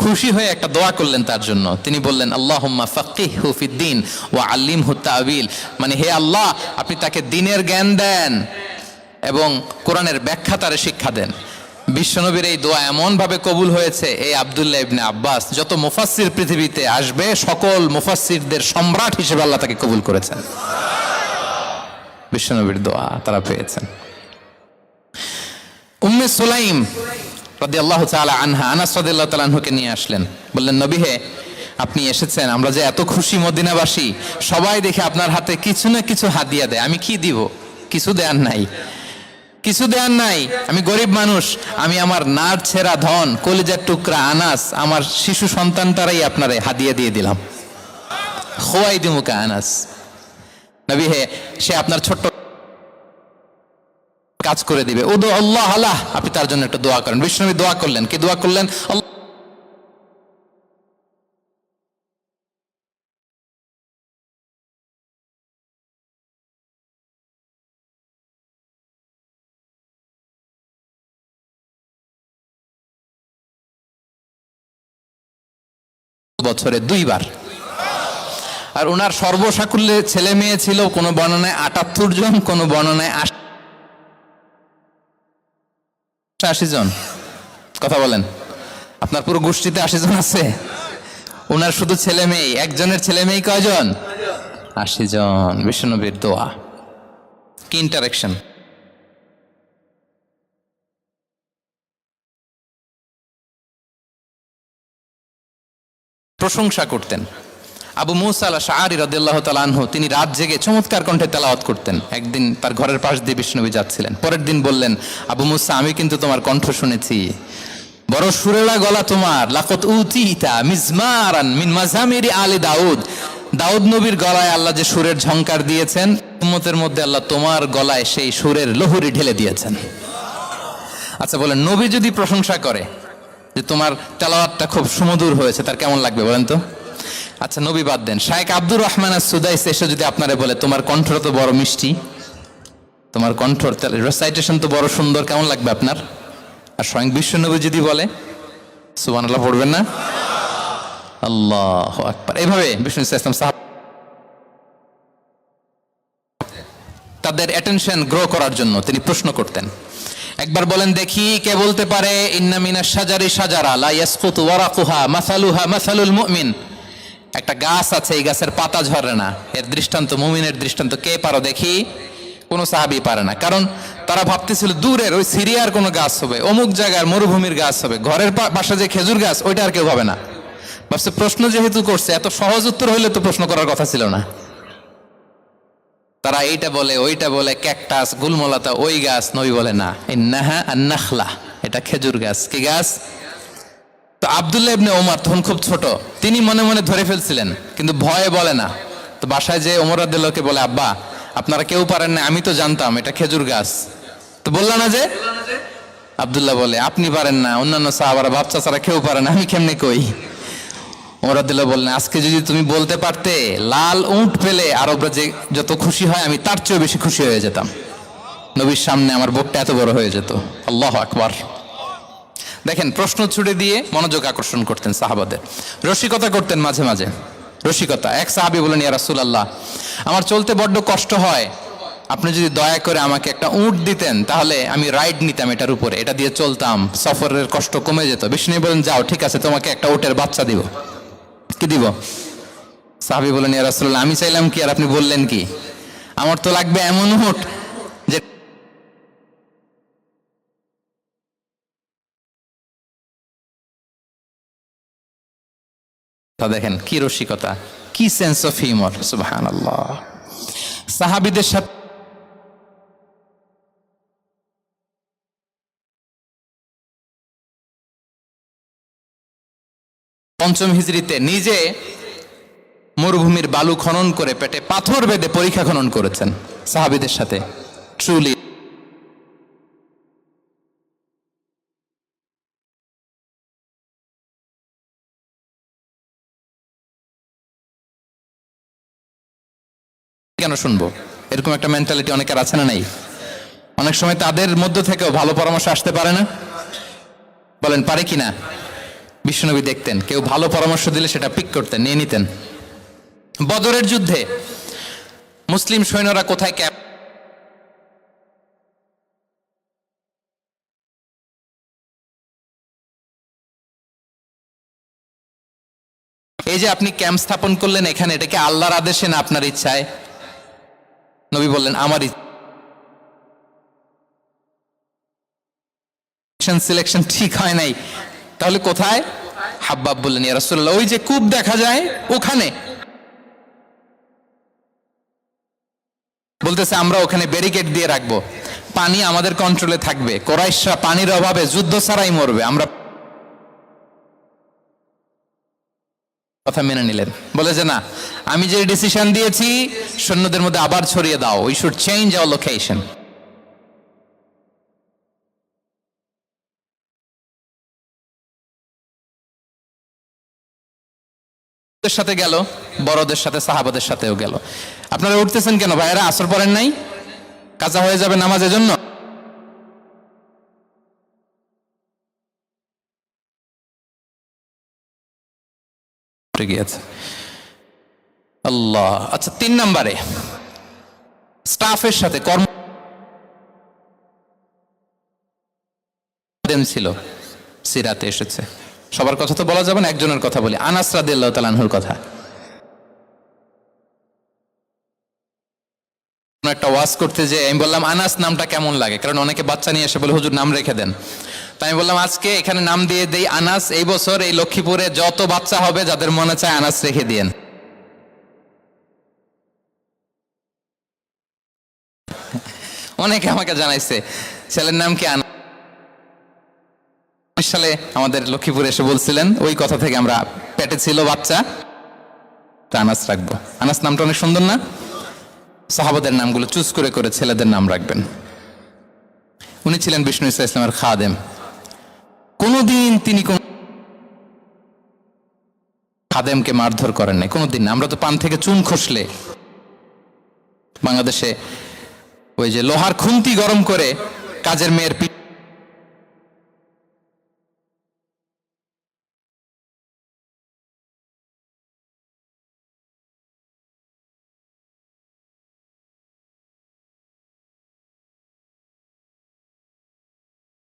খুশি হয়ে একটা দোয়া করলেন তার জন্য। তিনি বললেন, আল্লাহুম্মা ফাক্কিহহু ফিদ্দীন ওয়া আল্লিমহু তা'ওয়িল। মানে হে আল্লাহ, আপনি তাকে দ্বীনের জ্ঞান দেন এবং কোরআনের ব্যাখ্যা তারে শিক্ষা দেন। বিশ্বনবীর এই দোয়া এমন ভাবে কবুল হয়েছে, এই আব্দুল্লাহ ইবনে আব্বাস যত মুফাসসির পৃথিবীতে আসবে সকল মুফাসসিরদের সম্রাট হিসেবে আল্লাহ তাকে কবুল করেছেন। বিশ্বনবীর দোয়া তারা পেয়েছেন। উম্মে সুলাইম রাদিয়াল্লাহু তাআলা আনহা, আনাস রাদিয়াল্লাহু তাআলা আনহুকে নিয়ে আসলেন। বললেন, নবী হে, আপনি এসেছেন, আমরা যে এত খুশি মদিনাবাসী, সবাই দেখে আপনার হাতে কিছু না কিছু হাদিয়া দেয়। আমি কি দিব? কিছু দেয়ার নাই, কিছু দেয়ার নাই। আমি গরিব মানুষ, আমি আমার নার ছেঁড়া ধন, কলিজার টুকরা আনাস, আমার শিশু সন্তানটারাই আপনারে হাদিয়া দিয়ে দিলাম। খুয়াইদিমুকা আনাস। নবী হে, সে আপনার ছোট্ট কাজ করে দিবে। উদু আল্লাহ আল্লাহ, আপনি তার জন্য একটা দোয়া করেন। বিষ্ণু দোয়া করলেন। কি দোয়া করলেন? বছরে 2 বার। আর ওনার সর্বসাকুল্যে ছেলে মেয়ে ছিল কোনো বর্ণনায় 78 জন, কোনো বর্ণনায় 80 জন। কথা বলেন, আপনার পুরো গোষ্ঠীতে 80 জন আছে? ওনার শুধু ছেলে মেয়ে, একজনের ছেলে মেয়ে কয়জন? 80 জন। বিশ্বনবীর দোয়া, কি ইন্টারেকশন! প্রশংসা করতেন। আবু মুসা আল-আশআরী রাদিয়াল্লাহু তাআলা আনহু, তিনি রাত জেগে চমৎকার কণ্ঠে তেলাওয়াত করতেন। একদিন তার ঘরের পাশ দিয়ে বিশ্বনবী যাচ্ছিলেন, পরের দিন বললেন, আবু মুসা, আমি কিন্তু তোমার কণ্ঠ শুনেছি, বড় সুরেলা গলা তোমার। লাকাত উতিতা মিজমারান মিন মাজামিরি আলি দাউদ, দাউদ নবীর গলায় আল্লাহ যে সুরের ঝংকার দিয়েছেন, উম্মতের মধ্যে আল্লাহ তোমার গলায় সেই সুরের লহরী ঢেলে দিয়েছেন। আচ্ছা বলেন, নবী যদি প্রশংসা করে যে তোমার তেলাওয়াতটা খুব সুমধুর হয়েছে, তার কেমন লাগবে বলেন তো? আচ্ছা নবী বাদ দেন, শায়েখ আব্দুর রহমান আস-সুদাইস এসে যদি আপনারে বলে তোমার কণ্ঠ তো বড় মিষ্টি, তোমার কণ্ঠ রেসাইটেশন তো বড় সুন্দর, কেমন লাগবে আপনার? আর স্বয়ং বিশ্বনবী যদি বলে, সুবহানাল্লাহ পড়বেন না? আল্লাহু আকবার। এইভাবে বিষ্ণু ইসলাম সাহাব তাদের অ্যাটেনশন গ্রো করার জন্য তিনি প্রশ্ন করতেন। একবার বলেন দেখি, কে বলতে পারে ইন্না মিনাশ শাজারি শাজারা লা ইয়াসকুতু ওয়ারাকুহা মাসালুহা মাসালুল মুমিন, একটা গাছ আছে, এই গাছের পাতা ঝরে না, এর দৃষ্টান্ত মুমিনের দৃষ্টান্ত। কে পারো দেখি? কোনো সাহাবী পারে না, কারণ তারা ভাবতেছিল দূরের ওই সিরিয়ার কোনো গাছ হবে, অমুক জায়গার মরুভূমির গাছ হবে, ঘরের পাশে যে খেজুর গাছ ওইটা আর কেউ হবে না। ভাবছে প্রশ্ন যেহেতু করছে, এত সহজ উত্তর হইলে তো প্রশ্ন করার কথা ছিল না। তারা এইটা বলে ওইটা বলে, ক্যাকটাস গুলমলাতা ওই গাছ। নবী বলে না, ইন্নাহা আন-নাখলা, এটা খেজুর গাছ। কি গাছ? তো আব্দুল্লাহ ইবনে ওমর তখন খুব ছোট, তিনি মনে মনে ধরে ফেলছিলেন, কিন্তু ভয়ে বলে না। তো বাসায় যে ওমর রাদিয়াল্লাহুকে বলে, আব্বা আপনারা কেউ পারেন না, আমি তো জানতাম এটা খেজুর গাছ, তো বললা না যে? আব্দুল্লাহ বলে, আপনি পারেন না, অন্যান্য সাহাবারা বাচ্চা ছাড়া কেউ পারে না, আমি কেমনে কই? ওমর রাদিয়াল্লাহু বললেন, আজকে যদি তুমি বলতে পারতে লাল উট পেলে আরবরা যে যত খুশি হয়, আমি তার চেয়েও বেশি খুশি হয়ে যেতাম। নবীর সামনে আমার বুকটা এত বড় হয়ে যেত। আল্লাহু আকবার। দেখেন, প্রশ্ন ছুড়ে দিয়ে মনোযোগ আকর্ষণ করতেন সাহাবাদের। রসিকতা করতেন মাঝে মাঝে, রসিকতা। এক সাহাবী বলেন, ইয়া রাসূলুল্লাহ, আমার চলতে বড্ড কষ্ট হয়, আপনি যদি দয়া করে আমাকে একটা উট দিতেন, তাহলে আমি রাইড নিতাম এটার উপরে, এটা দিয়ে চলতাম, সফরের কষ্ট কমে যেত। বিষ্ণু বলেন, যাও ঠিক আছে, তোমাকে একটা উটের বাচ্চা দিব। কি দিব? সাহাবী বলেন, ইয়া রাসূলুল্লাহ, আমি চাইলাম কি আর আপনি বললেন কি? আমার তো লাগবে এমন উট যে দেখেন কি রসিকতা, কি সেন্স অফ হিউমার, সুবহানাল্লাহ। সাহাবীদের সাথে পঞ্চম হিজরিতে নিজে মরুভূমির বালু খনন করে পেটে পাথর বেঁধে পরীক্ষা খনন করেছেন সাহাবীদের সাথে। ট্রুলি কেন শুনবো? এরকম একটা মেন্টালিটি অনেকের আছে না নাই? অনেক সময় তাদের মধ্য থেকেও ভালো পরামর্শ আসতে পারে না? বলেন পারে কিনা? বিশ্বনবী দেখতেন কেউ ভালো পরামর্শ দিলে সেটা পিক করতেন, নিয়ে নিতেন। বদরের যুদ্ধে মুসলিম সৈন্যরা কোথায় ক্যাম্প, এই যে আপনি ক্যাম্প স্থাপন করলেন এখানে, এটাকে আল্লাহর আদেশে না আপনার ইচ্ছায়? নবী বললেন, আমার সিলেকশন ঠিক হয় নাই। তাহলে কোথায়? হাব্বাব বললেন, ইয়া রাসূলুল্লাহ, ওই যে কূপ দেখা যায় ওখানে। বলতেছে, আমরা ওখানে ব্যারিকেড দিয়ে রাখবো, পানি আমাদের কন্ট্রোলে থাকবে, কুরাইশরা পানির অভাবে যুদ্ধ ছাড়াই মরবে। আমরা কথা মেনে নিলেন, বলে যে না, আমি যে ডিসিশন দিয়েছি সৈন্যদের মধ্যে আবার ছড়িয়ে দাও, we should change our location. সাথে গেল, বড়দের সাথে সাহাবাদের সাথেও গেল। আপনারা উঠতেছেন কেন ভাইয়েরা? আসর পড়েন নাই? কাজা হয়ে যাবে নামাজের জন্য। সূত্রে গিয়েছে। আল্লাহ। আচ্ছা, 3 নম্বরে স্টাফের সাথে কর্ম ছিল, সিরাতে এসেছে। সবার কথা তো বলা যাবে না, একজনের কথা বলি, আনাস রাদিয়াল্লাহু তাআলা আনহুর কথা। একটা ওয়াজ করতে যে আমি বললাম আনাস নামটা কেমন লাগে, কারণ অনেকে বাচ্চা নিয়ে এসে বলে হুজুর নাম রেখে দেন। তাই আমি বললাম আজকে এখানে নাম দিয়ে দেই আনাস। এই বছর এই লক্ষ্মীপুরে যত বাচ্চা হবে যাদের মনে চায় আনাস রেখে দিয়েন। অনেকে আমাকে জানাইছে ছেলের নাম কি আনাস। সালে আমাদের লক্ষ্মীপুরে এসে বলছিলেন, ওই কথা থেকে আমরা পেটে ছিল বাচ্চা, আনাস রাখবো। আনাস নামটা অনেক সুন্দর না? সাহাবাদের নামগুলো চুজ করে করে ছেলেদের নাম রাখবেন। উনি ছিলেন বিষ্ণু ইসা ইসলামের খাদেম। কোনদিন তিনি কোন খাদেমকে মারধর করেন নাই, কোনদিন না। আমরা তো পান থেকে চুন খসলে বাংলাদেশে ওই যে লোহার খুন্তি গরম করে কাজের মেয়ের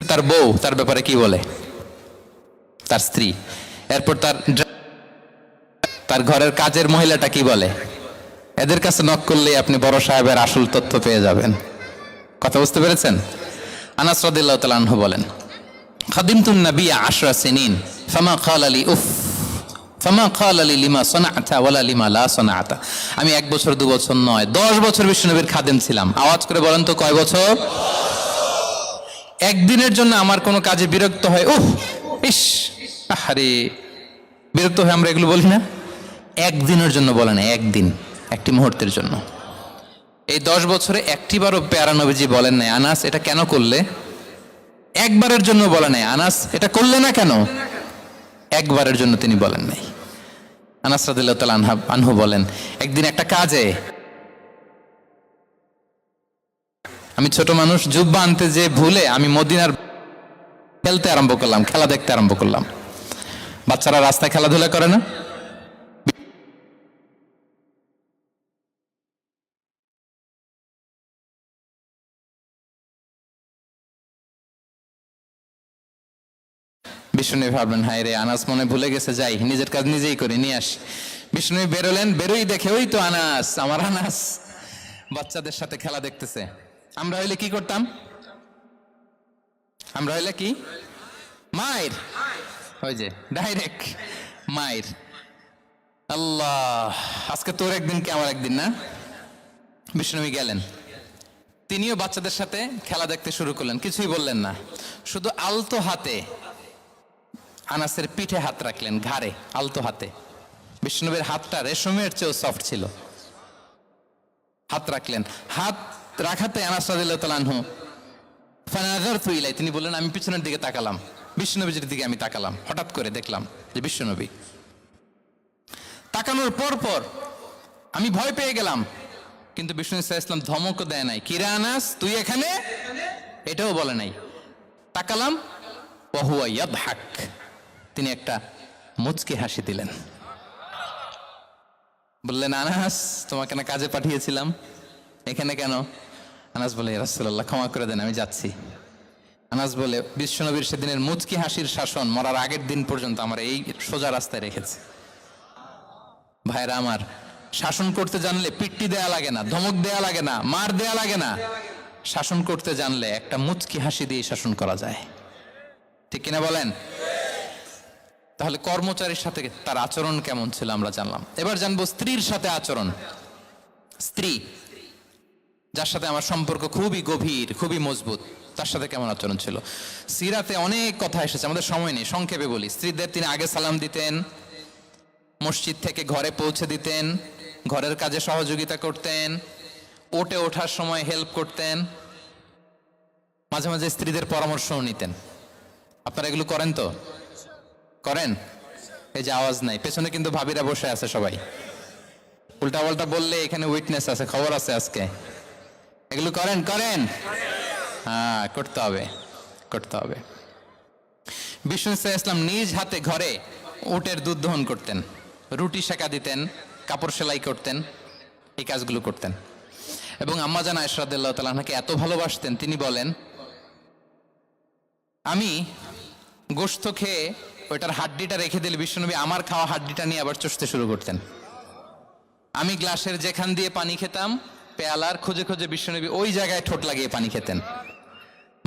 তার বউ তার ব্যাপারে কি বলে, তার স্ত্রী, এরপর তার ঘরের কাজের মহিলাটা কি বলে, এদের কাছে নক করলে আপনি বড় সাহেবের আসল তথ্য পেয়ে যাবেন। কথা বুঝতে পেরেছেন? আনাস রাদিয়াল্লাহু তাআলা আনহু বলেন, খাদিমতুন নবী 10 সিনিন ফামা ক্বালা লি উফ ফামা ক্বালা লি লিমা সানা'তা ওয়ালা লিমা লা সানা'তা। আমি 1 বছর 2 বছর নয়, 10 বছর বিশ্বনবীর খাদেম ছিলাম। আওয়াজ করে বলেন তো কয় বছর? একদিনের জন্য আমার কোনো কাজে বিরক্ত হয়, উফ ইস আরে, বিরক্ত হয়ে আমরা এগুলো বলি না? একদিনের জন্য বলে না, একদিন, একটি মুহূর্তের জন্য। এই 10 বছরে একটিবারও প্যারা নবীজি বলেন নাই আনাস এটা কেন করলে। একবারের জন্য বলে নাই আনাস এটা করলে না কেন, একবারের জন্য তিনি বলেন নাই। আনাস রাদিয়াল্লাহু তাআলা আনহু বলেন, একদিন একটা কাজে আমি ছোট মানুষ, জুব্বা আনতে যে ভুলে আমি মদিনার খেলতে আরম্ভ করলাম, খেলা দেখতে আরম্ভ করলাম। বাচ্চারা রাস্তায় খেলাধুলা করে না? বিষ্ণু ভাবলেন হায় রে, আনাস মনে ভুলে গেছে, যাই নিজের কাজ নিজেই করে নিয়ে আস। বিষ্ণু বেরোলেন, বেরোই দেখে ওই তো আনাস, আমার আনাস বাচ্চাদের সাথে খেলা দেখতেছে। আমরা হইলে কি করতাম? আমরা হইলে কি মায়ের, ওই যে ডাইরেক্ট মায়ের। আল্লাহ, আজকে তোর একদিন কি আমার একদিন না? বিষ্ণু গেলেন, তিনিও বাচ্চাদের সাথে খেলা দেখতে শুরু করলেন, কিছুই বললেন না, শুধু আলতো হাতে আনাসের পিঠে হাত রাখলেন, ঘাড়ে আলতো হাতে। বিষ্ণুবীর হাতটা রেশমের চেয়েও সফট ছিল। হাত রাখলেন, হাত রাখাতে আনাস রাদিয়াল্লাহু তাআলা আনহু ফানাযারতু ইলাই, তিনি বললেন আমি পিছনের দিকে তাকালাম, বিষ্ণুনবীর দিকে আমি তাকালাম। হঠাৎ করে দেখলাম যে বিষ্ণুনবী। তাকানোর পর পর আমি ভয় পেয়ে গেলাম, কিন্তু বিষ্ণু সাল্লাল্লাহু আলাইহি ওয়াসাল্লাম ধমকও দেয় নাই, কিরে আনাস তুই এখানে, এটাও বলে নাই। তাকালাম, ওয়া হুয়া ইয়াদহাক, তিনি একটা মুচকি হাসি দিলেন। বললেন আনাস তোমাকে না কাজে পাঠিয়েছিলাম, এখানে কেন? আনাস বলে ইয়া রাসূলুল্লাহ ক্ষমা করে দেন, আমি যাচ্ছি। আনাস বলে বিশ্বনবীর সেদিনের মুচকি হাসির শাসন মরার আগের দিন পর্যন্ত আমার এই সোজা রাস্তায় রেখেছে। ভাইরা আমার, শাসন করতে জানলে পিট্টি দেয়া লাগে না, ধমক দেয়া লাগে না, মার দেয়া লাগে না। শাসন করতে জানলে একটা মুচকি হাসি দিয়ে শাসন করা যায়, ঠিক কিনা বলেন? তাহলে কর্মচারীর সাথে তার আচরণ কেমন ছিল আমরা জানলাম। এবার জানবো স্ত্রীর সাথে আচরণ। স্ত্রী যার সাথে আমার সম্পর্ক খুবই গভীর, খুবই মজবুত, তার সাথে কেমন আচরণ ছিল। সিরাতে অনেক কথা এসেছে, আমাদের সময় নেই, সংক্ষেপে বলি। স্ত্রীদের তিনি আগে সালাম দিতেন, মসজিদ থেকে ঘরে পৌঁছে দিতেন, ঘরের কাজে সহযোগিতা করতেন, ওঠে ওঠার সময় হেল্প করতেন, মাঝে মাঝে স্ত্রীদের পরামর্শও নিতেন। আপনারা এগুলো করেন তো? করেন? এই যে আওয়াজ নাই, পেছনে কিন্তু ভাবিরা বসে আছে সবাই। উল্টা পাল্টা বললে এখানে উইটনেস আছে, খবর আছে আজকে। এগুলো করেন? করেন? হ্যাঁ, করতে হবে, করতে হবে। বিষ্ণু সাল্লাল্লাহু আলাইহি ওয়াসাল্লাম নিজ হাতে ঘরে উটের দুধ দহন করতেন। রুটি সেকা দিতেন, কাপড় সেলাই করতেন, এই কাজগুলো করতেন। এবং আম্মা জান আয়েশা রাদিয়াল্লাহু তাআলা আনহাকে এত ভালোবাসতেন, তিনি বলেন আমি গোশত খেয়ে ওইটার হাড্ডিটা রেখে দিলে বিশ্বনবী আমার খাওয়া হাড্ডিটা নিয়ে আবার চষতে শুরু করতেন। আমি গ্লাসের যেখান দিয়ে পানি খেতাম, পেয়ালার খুঁজে খুঁজে বিশ্বনবী ওই জায়গায় ঠোঁট লাগিয়ে পানি খেতেন।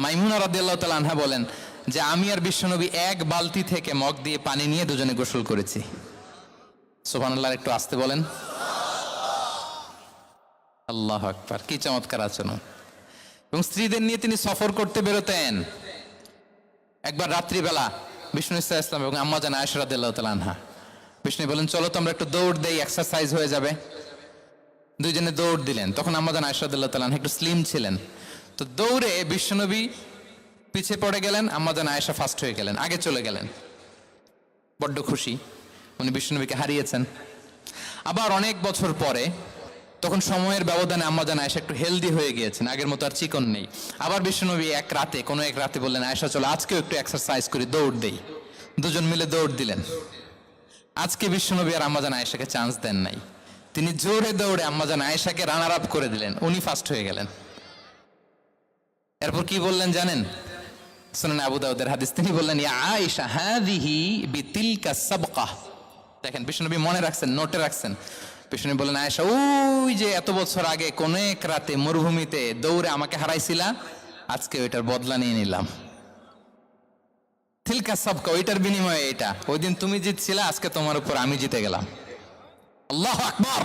মাইমুনা রাদিয়াল্লাহু তাআলা আনহা বলেন যে আমি আর বিশ্বনবী এক বালতি থেকে মগ দিয়ে পানি নিয়ে দুজনে গোসল করেছি। সুবহানাল্লাহ, একটু আস্তে বলেন। আল্লাহু আকবার, কি চমৎকার আচরণ। এবং স্ত্রীদের নিয়ে তিনি সফর করতে বেরোতেন। একবার রাত্রিবেলা বিষ্ণু ইসলাম এবং আম্মা জান আয়েশা রাদিয়াল্লাহু তাআলা আনহা, বিষ্ণু বলেন চলো তো আমরা একটু দৌড় দেই, এক্সারসাইজ হয়ে যাবে। দুইজনে দৌড় দিলেন। তখন আম্মা জান আয়েশা রাদিয়াল্লাহু তাআলা আনহা একটু স্লিম ছিলেন, তো দৌড়ে বিশ্বনবী পিছিয়ে পড়ে গেলেন, আম্মা জান আয়েশা ফার্স্ট হয়ে গেলেন, আগে চলে গেলেন। বড্ড খুশি, উনি বিশ্বনবীকে হারিয়েছেন। আবার অনেক বছর পরে, তখন সময়ের ব্যবধানে আম্মা জান আয়েশা একটু হেলদি হয়ে গিয়েছেন, আগের মতো আর চিকন নেই। আবার বিশ্বনবী কোনো এক রাতে বললেন আয়েশা চলো আজকেও একটু এক্সারসাইজ করি, দৌড় দেই। দুজন মিলে দৌড় দিলেন। আজকে বিশ্বনবী আর আম্মা জান আয়েশাকে চান্স দেন নাই, তিনি জোরে দৌড়ে আম্মা জান আয়েশাকে রানার আপ করে দিলেন, উনি ফার্স্ট হয়ে গেলেন। এরপর কি বললেন জানেন? সুনান আবু দাউদের হাদিস, তিনি বললেন ইয়া আয়েশা হাযিহি বিতিলকা সাবকা। দেখেন বিশ্বনবী মনে রাখছেন, নোটে রাখছেন। বিশ্বনবী বললেন আয়েশা, ওই যে এত বছর আগে কোন এক রাতে মরুভূমিতে দৌড়ে আমাকে হারাইছিলা, আজকে ওইটার বদলা নিয়ে নিলাম। তিলকা সাবকা, ওইটার বিনিময়ে এটা। ওই দিন তুমি জিতছিলা, আজকে তোমার উপর আমি জিতে গেলাম। আল্লাহু আকবার।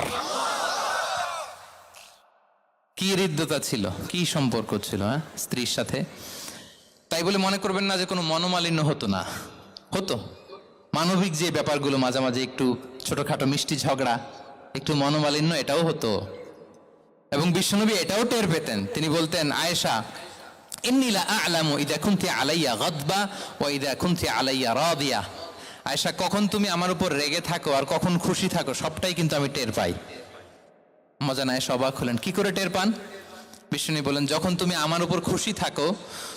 কি হৃদ্যতা ছিল, কি সম্পর্ক ছিল স্ত্রীর সাথে। তাই বলে মনে করবেন না যে কোনো মনোমালিন্য হতো না, হতো। মানবিক যে ব্যাপারগুলো, মাঝে মাঝে একটু ছোটখাটো মিষ্টি ঝগড়া, একটু মনোমালিন্য, এটাও হতো। এবং বিশ্বনবী এটাও টের পেতেন। তিনি বলতেন আয়েশা ইন্নী লা আ'লামু ইযা কুনতি আলাইয়া গাদবা ওয়া ইযা কুনতি আলাইয়া রাদিয়া। আয়েশা, কখন তুমি আমার উপর রেগে থাকো আর কখন খুশি থাকো সবটাই কিন্তু আমি টের পাই। মজা নাই, অবাক হলেন, কি করে টের পান? বিষ্ণু বলেন যখন তুমি আমার উপর খুশি থাকো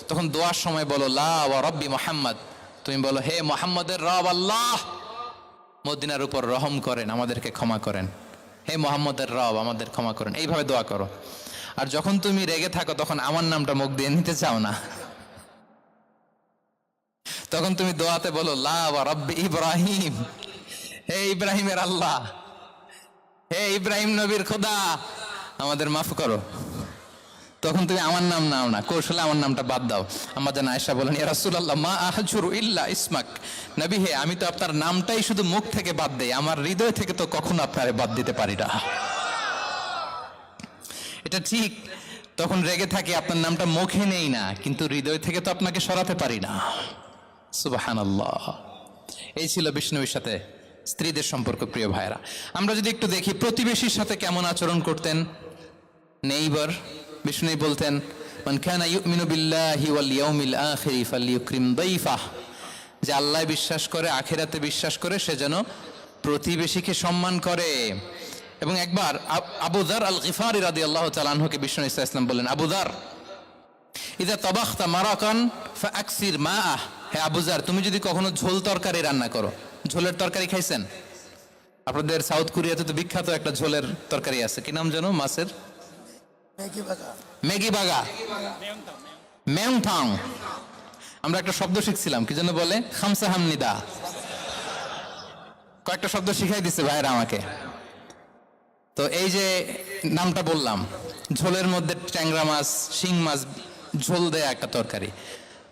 তখন দোয়ার সময় বলো লা ওয়া রাব্বি মুহাম্মদ, তুমি বলো হে মুহাম্মদের রব আল্লাহ, মদিনার উপর রহম করেন, আমাদেরকে ক্ষমা করেন। হে মুহাম্মদের রব, আমাদের ক্ষমা করেন, এইভাবে দোয়া করো। আর যখন তুমি রেগে থাকো তখন আমার নামটা মুখ দিয়ে নিতে চাও না, তখন তুমি দোয়াতে বলো লা ওয়া রাব্বি ইব্রাহিম, হে ইব্রাহিমের আল্লাহ, হে ইব্রাহিম নবীর খোদা, আমাদের মাফ করো। তখন তুমি আমার নাম নাও না, কৌশলে আমার নামটা বাদ দাও। আম্মা জান আয়েশা বলেন ইয়া রাসূলুল্লাহ মা আহজুরু ইল্লা ইসমাক, নবী হে আমি তো আপনার নামটাই শুধু মুখ থেকে বাদ দেই, আমার হৃদয় থেকে তো কখনো আপনারে বাদ দিতে পারি না। এটা ঠিক, তখন রেগে থাকি, আপনার নামটা মুখে নেই না, কিন্তু হৃদয় থেকে তো আপনাকে সরাতে পারি না। সুবহানাল্লাহ। এই ছিল বিষ্ণুর সাথে স্ত্রীদের সম্পর্ক। প্রিয় ভাইরা, আমরা যদি একটু দেখি প্রতিবেশীর সাথে কেমন আচরণ করতেন। নেইবার বিষ্ণু বলতেন মান কানা ইউমিনু বিল্লাহি ওয়াল ইয়াউমিল আখিরি ফালইউকরিম দাইফাহ, যে আল্লাহ বিশ্বাস করে, আখিরাতে বিশ্বাস করে, সে যেন প্রতিবেশীকে সম্মান করে। এবং একবার আবু যার আল গিফারি রাদিয়াল্লাহু তাআলা আনহুকে বিষ্ণু ইসলাম বললেন আবু যার ইযা তাবাখতা মারাকান ফাআকসির মাআহ, হে আবু যার তুমি যদি কখনো ঝোল তরকারি রান্না করো, ঝোলের তরকারি খাইছেন? আপনাদের সাউথ কোরিয়াতে তো বিখ্যাত একটা ঝোলের তরকারি আছে, কি নাম জানো? মাছের ম্যাগি বাগা, মেয়ংথাং। আমরা একটা শব্দ শিখছিলাম, কি যেন বলে, খামসা হামনিদা। কয়েকটা শব্দ শিখাই দিছে ভাইরা আমাকে। তো এই যে নামটা বললাম, ঝোলের মধ্যে ট্যাংরা মাছ, শিং মাছ ঝোল দেয়া একটা তরকারি।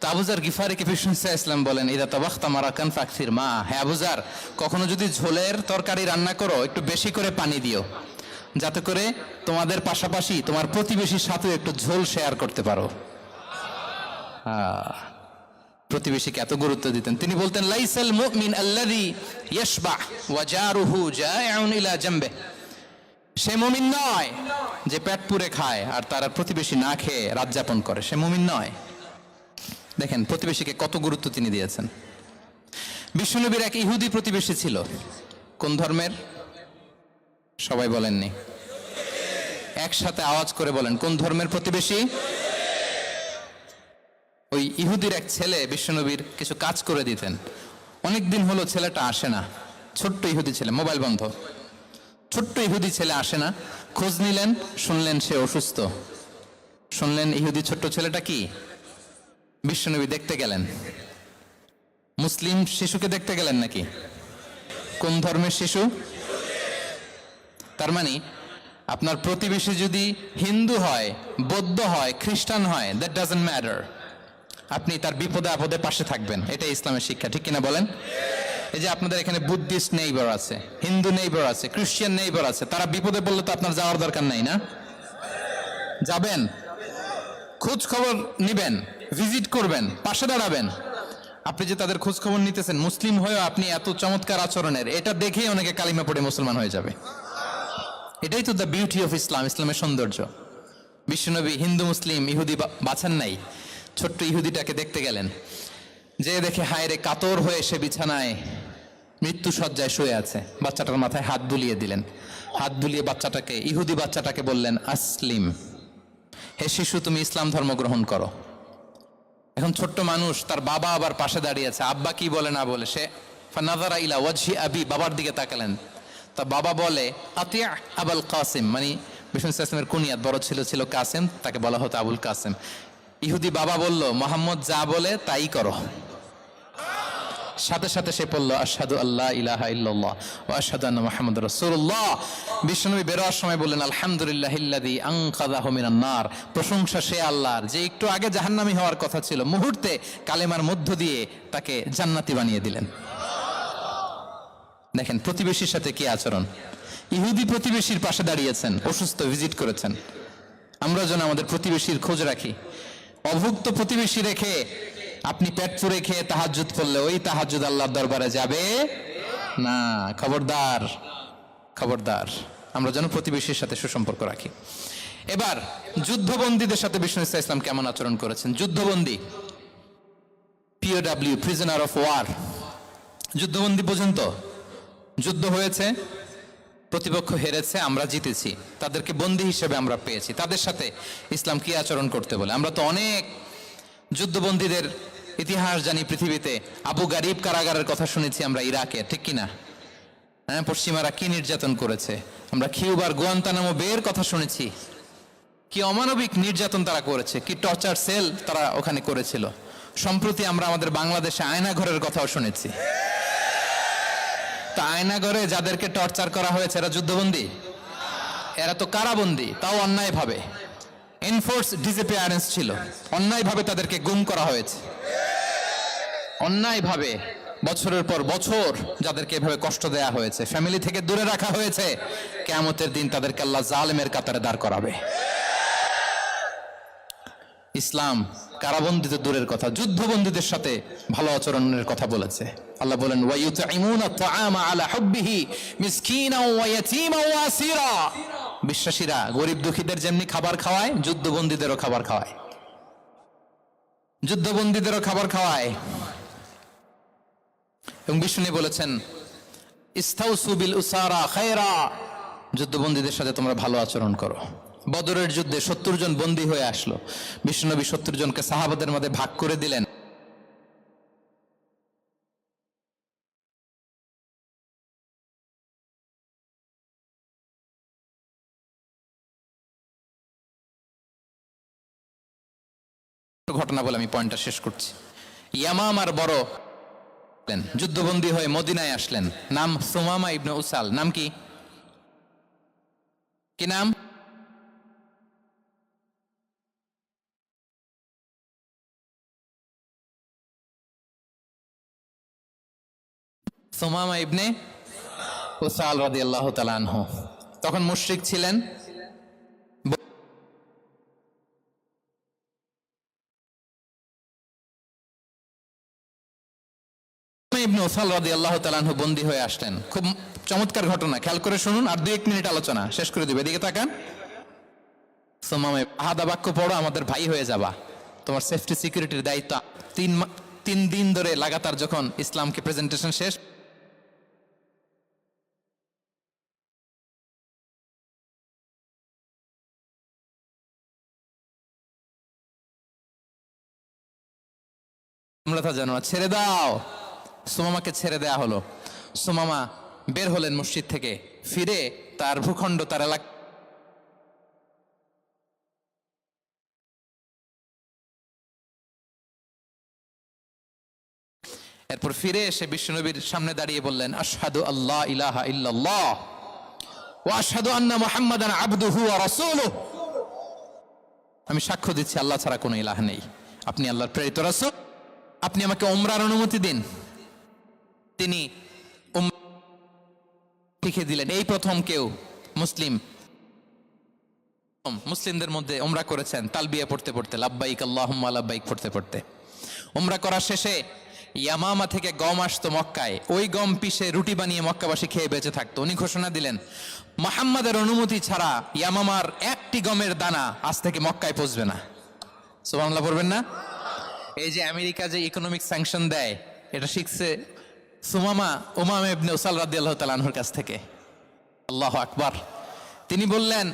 তো আবু যার গিফারিকে বিষ্ণু ইসলাম বলেন ইদা তাবাখতা মারাকান ফাকসির মা, হে আবু যার কখনো যদি ঝোলের তরকারি রান্না করো একটু বেশি করে পানি দিও, যাতে করে তোমাদের পাশাপাশি তোমার প্রতিবেশীর সাথে একটু ঝোল শেয়ার করতে পারো। প্রতিবেশীকে এত গুরুত্ব দিতেন। তিনি বলতেন লাইসাল মুমিন আল্লাযী ইয়াশবা ওয়া জারুহু জাইউন ইলা জামবে, সে মুমিন নয় যে পেট পুরে খায় আর তার প্রতিবেশী না খেয়ে রাত যাপন করে, সে মুমিন নয়। দেখেন প্রতিবেশীকে কত গুরুত্ব তিনি দিয়েছেন। বিশ্বনবীর এক ইহুদি প্রতিবেশী ছিল। কোন ধর্মের? সবাই বলেননি, একসাথে আওয়াজ করে বলেন, কোন ধর্মের প্রতিবেশী? ওই ইহুদির এক ছেলে বিশ্বনবীর কিছু কাজ করে দিতেন। অনেক দিন হলো ছেলেটা আসে না, ছোট্ট ইহুদি ছেলে, মোবাইল বন্ধ, ছোট্ট ইহুদি ছেলে আসে না, খোঁজ নিলেন, শুনলেন সে অসুস্থ, শুনলেন ইহুদি ছোট্ট ছেলেটা কি, বিশ্বনবী দেখতে গেলেন। মুসলিম শিশুকে দেখতে গেলেন নাকি? কোন ধর্মের শিশু? তার মানে আপনার প্রতিবেশী যদি হিন্দু হয়, বৌদ্ধ হয়, খ্রিস্টান হয়, দ্যাট ডাজন্ট ম্যাটার, আপনি তার বিপদে আপদে পাশে থাকবেন, এটাই ইসলামের শিক্ষা, ঠিক কিনা বলেন? এই যে আপনাদের এখানে বুদ্ধিস্ট নেইবার আছে, হিন্দু নেইবার আছে, খ্রিস্টান নেইবার আছে, তারা বিপদে পড়লে তো আপনার যাওয়ার দরকার নাই, না? যাবেন, খোঁজ খবর নিবেন, ভিজিট করবেন, পাশে দাঁড়াবেন। আপনি যে তাদের খোঁজ খবর নিতেছেন, মুসলিম হয়েও আপনি এত চমৎকার আচরণের, এটা দেখেই অনেকে কালিমা পড়ে মুসলমান হয়ে যাবে। এটাই তো দ্য বিউটি অফ ইসলাম, ইসলামের সৌন্দর্য। বিশ্বনবী হিন্দু মুসলিম ইহুদি বাছান নাই, ছোট্ট ইহুদিটাকে দেখতে গেলেন, যে দেখে হায় রে, কাতর হয়ে সে বিছানায় মৃত্যু সজ্জায় শুয়ে আছে, বাচ্চাটার মাথায় হাত বুলিয়ে দিলেন, হাত বুলিয়ে বাচ্চাটাকে, ইহুদি বাচ্চাটাকে বললেন, আসলিম, হে শিশু তুমি ইসলাম ধর্ম গ্রহণ করো। এখন ছোট্ট মানুষ, তার বাবা আবার পাশে দাঁড়িয়ে আছে, আব্বা কি বলে না বলে, সে ফানাযারা ইলা ওয়াজহি আবি, বাবার দিকে তাকালেন, তা বাবা বলে আতিয়া আবুল কাসিম, মানে বিষ্ণু ইসলামের কুনিয়াত, বড় ছিল কাসিম, তাকে বলা হতো আবুল কাসিম। ইহুদি বাবা বলল, মোহাম্মদ যা বলে তাই করো। সাথে সাথে সে পড়ল আশহাদু আল্লা ইলাহা ইল্লাল্লাহ ওয়া আশহাদু আন্না মুহাম্মাদুর রাসূলুল্লাহ। বিশ্বনবী বেরোয়ার সময় বললেন, আলহামদুলিল্লাহিল্লাযী আনকাযাহু মিনান নার, প্রশংসা সে আল্লাহর যে একটু আগে জাহান্নামী হওয়ার কথা ছিল, মুহূর্তে কালেমার মধ্য দিয়ে তাকে জান্নাতি বানিয়ে দিলেন। দেখেন প্রতিবেশীর সাথে কি আচরণ। ইহুদি প্রতিবেশীর পাশে দাঁড়িয়েছেন, অসুস্থ, ভিজিট করেছেন। আমরা যেন আমাদের প্রতিবেশীর খোঁজ রাখি। অভুক্ত প্রতিবেশী রেখে আপনি পেট পুরে খেয়ে তাহাজ্জুদ পড়লে ওই তাহাজ্জুদ আল্লাহর দরবারে যাবে না। খবরদার, খবরদার, আমরা যেন প্রতিবেশীর সাথে সুসম্পর্ক রাখি। এবার যুদ্ধবন্দীদের সাথে বিষ্ণু ইসলাম কেমন আচরণ করেছেন। যুদ্ধবন্দী, পিওডব্লিউ, প্রিজনার অফ ওয়ার, যুদ্ধবন্দী পর্যন্ত যুদ্ধ হয়েছে, প্রতিপক্ষ হেরেছে, আমরা জিতেছি, তাদেরকে বন্দী হিসেবে আমরা পেয়েছি, তাদের সাথে ইসলাম কি আচরণ করতে বলে। আমরা তো অনেক যুদ্ধবন্দীদের ইতিহাস জানি পৃথিবীতে। আবু গারিব কারাগারের কথা শুনেছি আমরা ইরাকে, ঠিক কিনা? হ্যাঁ, পশ্চিমারা কি নির্যাতন করেছে। আমরা কিউবার গুয়ান্তানামো বের কথা শুনেছি, কি অমানবিক নির্যাতন তারা করেছে, কি টর্চার সেল তারা ওখানে করেছিল। সম্প্রতি আমরা আমাদের বাংলাদেশে আয়নাঘরের কথাও শুনেছি। তা আয়নাঘরে যাদেরকে টর্চার করা হয়েছে এরা যুদ্ধবন্দী? এরা তো কারাবন্দী, তাও অন্যায়ভাবে। এনফোর্স ডিসঅ্যাপিয়ারেন্স ছিল, অন্যায়ভাবে তাদেরকে গুম করা হয়েছে, অন্যায়ভাবে বছরের পর বছর যাদেরকে এভাবে কষ্ট দেয়া হয়েছে, ফ্যামিলি থেকে দূরে রাখা হয়েছে। কিয়ামতের দিন তাদেরকে আল্লাহ জালেমের কাতারে দাঁড় করাবে। ইসলাম কারাবন্দীতে দূরের কথা, যুদ্ধবন্দীদের সাথে ভালো আচরণের কথা বলেছে। আল্লাহ বলেন, ওয়া ইউতঈমুনা আত-তাআমা আলা হুব্বিহি মিসকিনাও ওয়া ইয়াতীমান ওয়া আসীরা। বিশ্বাসীরা গরিব দুঃখীদের যেমনি খাবার খাওয়ায়, যুদ্ধবন্দীদেরও খাবার খাওয়ায়, যুদ্ধবন্দীদেরও খাবার খাওয়ায়। এবং বিষ্ণু বলেছেন, ইস্তাউসু বিল উসারা খায়রা, যুদ্ধবন্দীদের সাথে তোমরা ভালো আচরণ করো। বদরের যুদ্ধে 70 জন বন্দী হয়ে আসলো, বিশ্বনবী 70 জনকে সাহাবাদের মধ্যে ভাগ করে দিলেন। ঘটনা বলে আমি পয়েন্টটা শেষ করছি। ইয়ামামার বড় যুদ্ধবন্দী হয়ে মদিনায় আসলেন, নাম সুমামা ইবনে উসাল। নাম কি? কি নাম? সুমামা ইবনে উসাল রাদিয়াল্লাহু তাআলা আনহু। তখন মুশরিক ছিলেন। ইবনে উসাল রাদিয়াল্লাহু তাআলা আনহু বন্দী হয়ে আসলেন। খুব চমৎকার ঘটনা, খেয়াল করে শুনুন, আর 2-1 মিনিট আলোচনা শেষ করে দিবে। এদিকে তাকান। সুমামা, আহাদা বাক্য পড়ো, আমাদের ভাই হয়ে যাবা, তোমার সেফটি সিকিউরিটির দায়িত্ব। 3 দিন ধরে লাগাতার যখন ইসলামকে প্রেজেন্টেশন শেষ, তোমরা তা জানো, ছেড়ে দাও। সুমামাকে ছেড়ে দেয়া হলো। সুমামা বের হলেন মসজিদ থেকে, ফিরে তার ভূখণ্ড, তার এলাকা এরপর ফিরে এসে বিশ্বনবীর সামনে দাঁড়িয়ে বললেন, আশহাদু আল্লাহ ইলাহা ইল্লাল্লাহ ওয়া আশহাদু আন্না মুহাম্মাদান আবদুহু ওয়া রাসূলুহু। আমি সাক্ষ্য দিচ্ছি আল্লাহ ছাড়া কোনো ইলাহ নেই, আপনি আল্লাহর প্রেরিত রাসূল, আপনি আমাকে উমরার অনুমতি দিন। তিনি লিখে দিলেন। এই প্রথম কেউ মুসলিমদের মধ্যে উমরা করেছেন তালবিয়া পড়তে পড়তে, লাব্বাইক আল্লাহুম্মা লাব্বাইক পড়তে পড়তে। উমরা করা শেষে ইয়ামামা থেকে গম আসতো মক্কায়, ওই গম পিষে রুটি বানিয়ে মক্কাবাসী খেয়ে বেঁচে থাকতো। উনি ঘোষণা দিলেন, মুহাম্মাদের অনুমতি ছাড়া ইয়ামামার একটি গমের দানা আজ থেকে মক্কায় পৌঁছবে না। সুবহানাল্লাহ পড়বেন না? এই যে আমেরিকা যে ইকোনমিক স্যাংশন দেয়, এটা শিখছে উমামা ইবনে উসাল রাদিয়াল্লাহু তাআলা আনহুর কাছ থেকে। আল্লাহু আকবার। তিনি বললেন,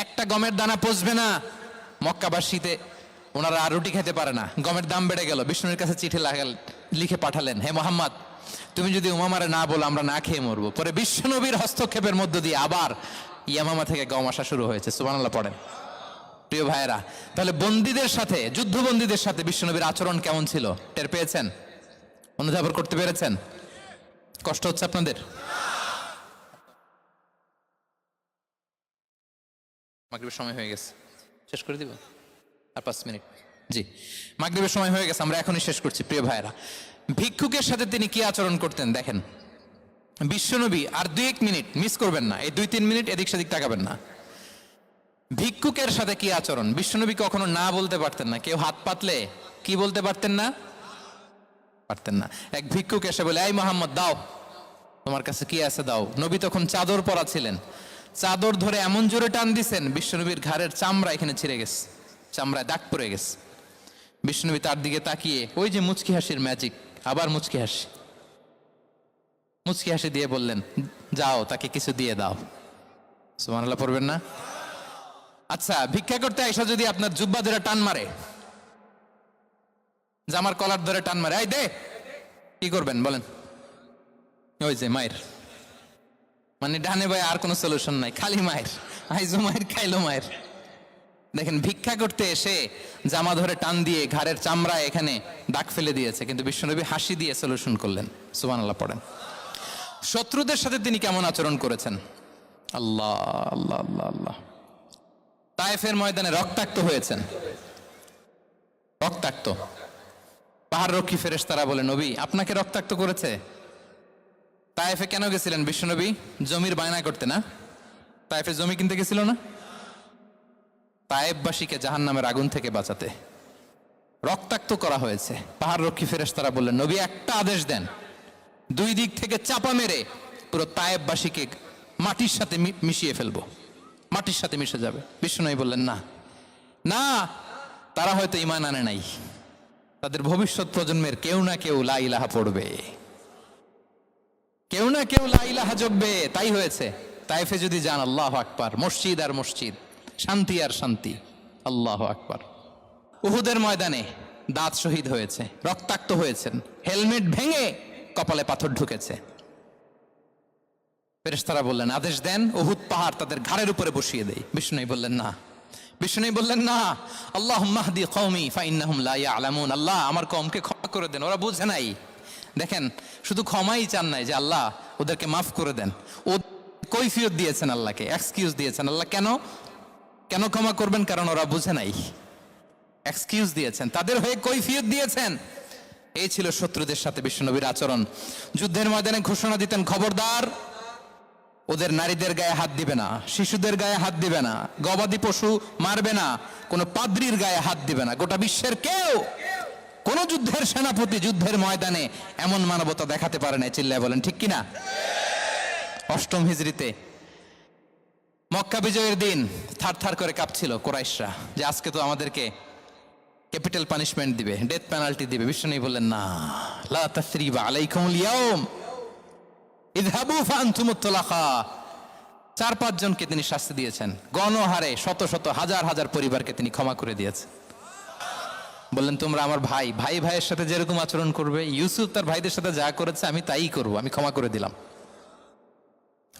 একটা গমের দানা পৌঁছবে না মক্কাবাসীতে, ওনারা আর রুটি খেতে পারে না। গমের দাম বেড়ে গেল। বিষ্ণুর কাছে চিঠি লিখে পাঠালেন, হে মোহাম্মদ, তুমি যদি উমামারে না বলো আমরা না খেয়ে মরবো। পরে বিশ্বনবীর হস্তক্ষেপের মধ্য দিয়ে আবার ইয়ামামা থেকে গম আসা শুরু হয়েছে। সুবহানাল্লাহ পড়েন। প্রিয় ভাইয়েরা, তাহলে বন্দীদের সাথে, যুদ্ধবন্দীদের সাথে বিশ্বনবীর আচরণ কেমন ছিল টের পেয়েছেন? অনুধাবন করতে পেরেছেন? কষ্ট হচ্ছে আপনাদের? মাগরিবের সময় হয়ে গেছে, শেষ করে দিব আর 5 মিনিট। জি, মাগরিবের সময় হয়ে গেছে, আমরা এখনই শেষ করছি। প্রিয় ভাইয়েরা, ভিক্ষুকের সাথে তিনি কি আচরণ করতেন দেখেন। বিশ্বনবী, আর 2-1 মিনিট মিস করবেন না, এই 2-3 মিনিট এদিক সেদিক তাকাবেন না। ভিক্ষুকের সাথে কি আচরণ? বিশ্বনবী কখনো না বলতে পারতেন না। কেউ হাত পাতলে কি বলতে পারতেন না? পারতেন না। এক ভিক্ষুক এসে বলে, এই মোহাম্মদ দাও, তোমার কাছে কি আছে দাও। নবী তখন চাদর পরা ছিলেন, চাদর ধরে এমন জোরে টান দিছেন বিশ্বনবীর ঘাড়ের চামড়া এখানে ছিঁড়ে গেছে, চামড়ায় দাগ পড়ে গেছে। বিশ্বনবী তার দিকে তাকিয়ে, ওই যে মুচকি হাসির ম্যাজিক, আবার মুচকি হাসি দিয়ে বললেন, যাও তাকে কিছু দিয়ে দাও। সুবহানাল্লাহ পড়বেন না? আচ্ছা, ভিক্ষা করতে আইসা যদি আপনার জুব্বা ধরে টান মারে, জামার কলার ধরে টান মারে, এই দে, কি করবেন বলেন? ওই যে মায়ের, মানে ডানে ভাই আর কোনো সলিউশন নাই, খালি মায়ের, আইজো মায়ের খাইলো মায়ের। দেখেন, ভিক্ষা করতে এসে জামা ধরে টান দিয়ে ঘাড়ের চামড়ায় এখানে দাগ ফেলে দিয়েছে, কিন্তু বিশ্বনবী হাসি দিয়ে সলিউশন করলেন। সুবহানাল্লাহ পড়েন। শত্রুদের সাথে তিনি কেমন আচরণ করেছেন? আল্লাহ আল্লাহ আল্লাহ আল্লাহ। তায়েফের ময়দানে রক্তাক্ত হয়েছেন, রক্তাক্ত। পাহাড় রক্ষী ফেরেশতারা বলে, নবী আপনাকে রক্তাক্ত করেছে? তায়েফে কেন গেছিলেন বিশ্বনবী? জমির বায়না করতে না? তায়েফে জমি কিনতে গেছিল না? তায়েফবাসীকে জাহান্নামের আগুন থেকে বাঁচাতে রক্তাক্ত করা হয়েছে। পাহাড় রক্ষী ফেরেশতারা বললেন, নবী একটা আদেশ দেন, 2 দিক থেকে চাপা মেরে পুরো তায়েফবাসীকে মাটির সাথে মিশিয়ে ফেলবো, মাটির সাথে মিশে যাবে। বিশ্বনবী বললেন, না না, তারা হয়তো ঈমান আনে নাই, তাদের ভবিষ্যৎ প্রজন্মের কেউ না কেউ লা ইলাহা পড়বে, কেউ না কেউ লা ইলাহা জপবে। তাই হয়েছে। তায়েফে যদি যান, আল্লাহু আকবার, মসজিদ আর মসজিদ, শান্তি আর শান্তি। আল্লাহু আকবার। উহুদের ময়দানে দাঁত শহীদ হয়েছে, রক্তাক্ত হয়েছেন, হেলমেট ভেঙে কপালে পাথর ঢুকেছে। ফেরেশতারা বললেন, আদেশ দেন উহুদ পাহাড় তাদের ঘাড়ের উপরে বসিয়ে দেয়। বিষ্ণু বললেন না, বিষ্ণু বললেন না, আল্লাহুম্মা হদি কওমি ফাইন্নাহুম লা ইয়ালামুন। আল্লাহ আমার কওমকে ক্ষমা করে দেন, ওরা বুঝে নাই। দেখেন, শুধু ক্ষমাই চান নাই যে আল্লাহ ওদেরকে মাফ করে দেন, ও কৈফিয়ত দিয়েছেন আল্লাহকে, এক্সকিউজ দিয়েছেন। আল্লাহ কেন কেন ক্ষমা করবেন? কারণ ওরা বুঝে নাই। এক্সকিউজ দিয়েছেন, তাদের হয়ে কৈফিয়ত দিয়েছেন। এই ছিল শত্রুদের সাথে বিশ্বনবীর আচরণ। যুদ্ধের ময়দানে ঘোষণা দিতেন, খবরদার ওদের নারীদের গায়ে হাত দিবে না, শিশুদের গায়ে হাত দিবে না, গবাদি পশু মারবে না, কোনো পাদ্রীর গায়ে হাত দিবে না। গোটা বিশ্বের কেউ, কোন যুদ্ধের সেনাপতি যুদ্ধের ময়দানে এমন মানবতা দেখাতে পারে না। চিল্লায় বলেন ঠিক কিনা? 8ম হিজরিতে মক্কা বিজয়ের দিন থারথার করে কাঁপছিল কুরাইশরা, যে আজকে তো আমাদেরকে ক্যাপিটাল পানিশমেন্ট দিবে, ডেথ পেনাল্টি দিবে। বিশ্বনবী বললেন, না, লা তাসরিবা আলাইকুমুল ইয়াউম ইযহাবু ফাআনতুমুত তুলাকা। 4-5 জনকে তিনি শাস্তি দিয়েছেন, গণহারে শত শত হাজার হাজার পরিবারকে তিনি ক্ষমা করে দিয়েছেন। বললেন, তোমরা আমার ভাই, ভাই ভাইয়ের সাথে যেরকম আচরণ করবে, ইউসুফ তার ভাইদের সাথে যা করেছে আমি তাই করব, আমি ক্ষমা করে দিলাম।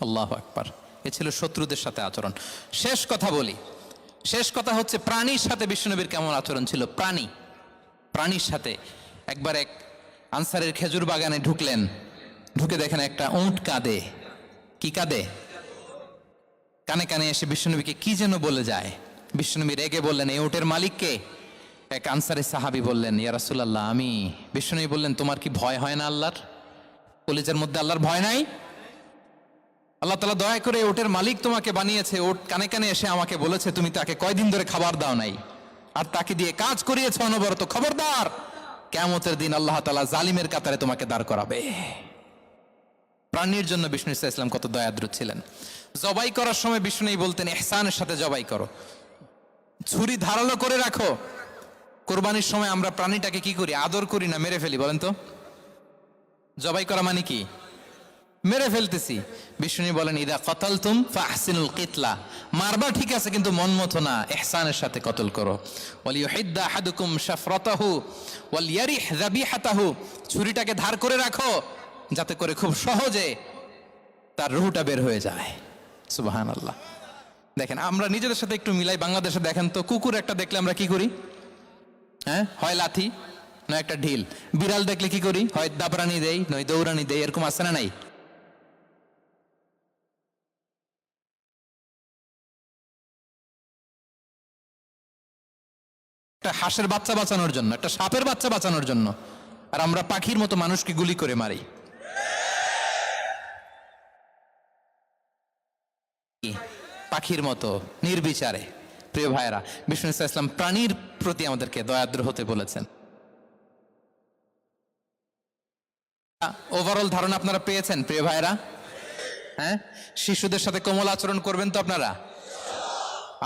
আল্লাহু আকবার। এ ছিল শত্রুদের সাথে আচরণ। শেষ কথা বলি, শেষ কথা হচ্ছে প্রাণীর সাথে বিশ্বনবীর কেমন আচরণ ছিল। প্রাণীর সাথে একবার এক আনসারের খেজুর বাগানে ঢুকলেন, ঢুকে দেখেন একটা উট কাঁদে। কি কাঁদে? কানে কানে এসে বিশ্বনবীকে কি যেন বলে যায়। বিশ্বনবী রেগে বললেন, এই উটের মালিককে? এক আনসারের সাহাবী বললেন, ইয়া রাসূলুল্লাহ আমি। বিশ্বনবী বললেন, তোমার কি ভয় হয় না আল্লাহর? কলিজার মধ্যে আল্লাহর ভয় নাই? আল্লাহ তাআলা দয়া করে ওটের মালিক তোমাকে বানিয়েছে, ওট কানে কানে এসে আমাকে বলেছে তুমি তাকে কয়দিন ধরে খাবার দাও নাই, আর তাকে দিয়ে কাজ করিয়েছে অনবরত। খবরদার, কিয়ামতের দিন আল্লাহ তাআলা জালিমের কাতারে তোমাকে দাঁড় করাবে। প্রাণীর জন্য বিষ্ণু ইসলাম কত দয়াদ্র ছিলেন। জবাই করার সময় বিষ্ণু বলতেন, ইহসানের সাথে জবাই করো, ছুরি ধারালো করে রাখো। কোরবানির সময় আমরা প্রাণীটাকে কি করি? আদর করি না মেরে ফেলি? বলেন তো, জবাই করা মানে কি? মেরে ফেলতেছি। বিষ্ণু বলেন, ইদা কতালতুম ফাহসিনুল কিতলা, মারবা ঠিক আছে কিন্তু মন মতো না, ইহসানের সাথে কতল করো। ওয়ালিয়ুহিদ্দা আহাদুকুম শাফরাতাহু ওয়ালিয়ারিহ যাবিহাতাহু, ছুরিটাকে ধার করে রাখো যাতে করে খুব সহজে তার রুহটা বের হয়ে যায়। সুবহানাল্লাহ। দেখেন আমরা নিজেদের সাথে একটু মিলাই। বাংলাদেশে দেখেন তো, কুকুর একটা দেখলে আমরা কি করি? হ্যাঁ, হয় লাথি না একটা ঢিল। বিড়াল দেখলে কি করি? হয় দাবরানি দেই নয় দৌড়ানি দেই। এরকম আছে না নাই? একটা হাঁসের বাচ্চা বাঁচানোর জন্য, একটা সাপের বাচ্চা বাঁচানোর জন্য, আর আমরা পাখির মতো মানুষকে গুলি করে মারি। পাখির মতো নির্বিচারে। প্রিয় ভাইরা, বিষ্ণু ইসলাম প্রাণীর প্রতি আমাদেরকে দয়াদ্র হতে বলেছেন। ওভারঅল ধারণা আপনারা পেয়েছেন প্রিয় ভাইরা? হ্যাঁ, শিশুদের সাথে কোমল আচরণ করবেন তো আপনারা?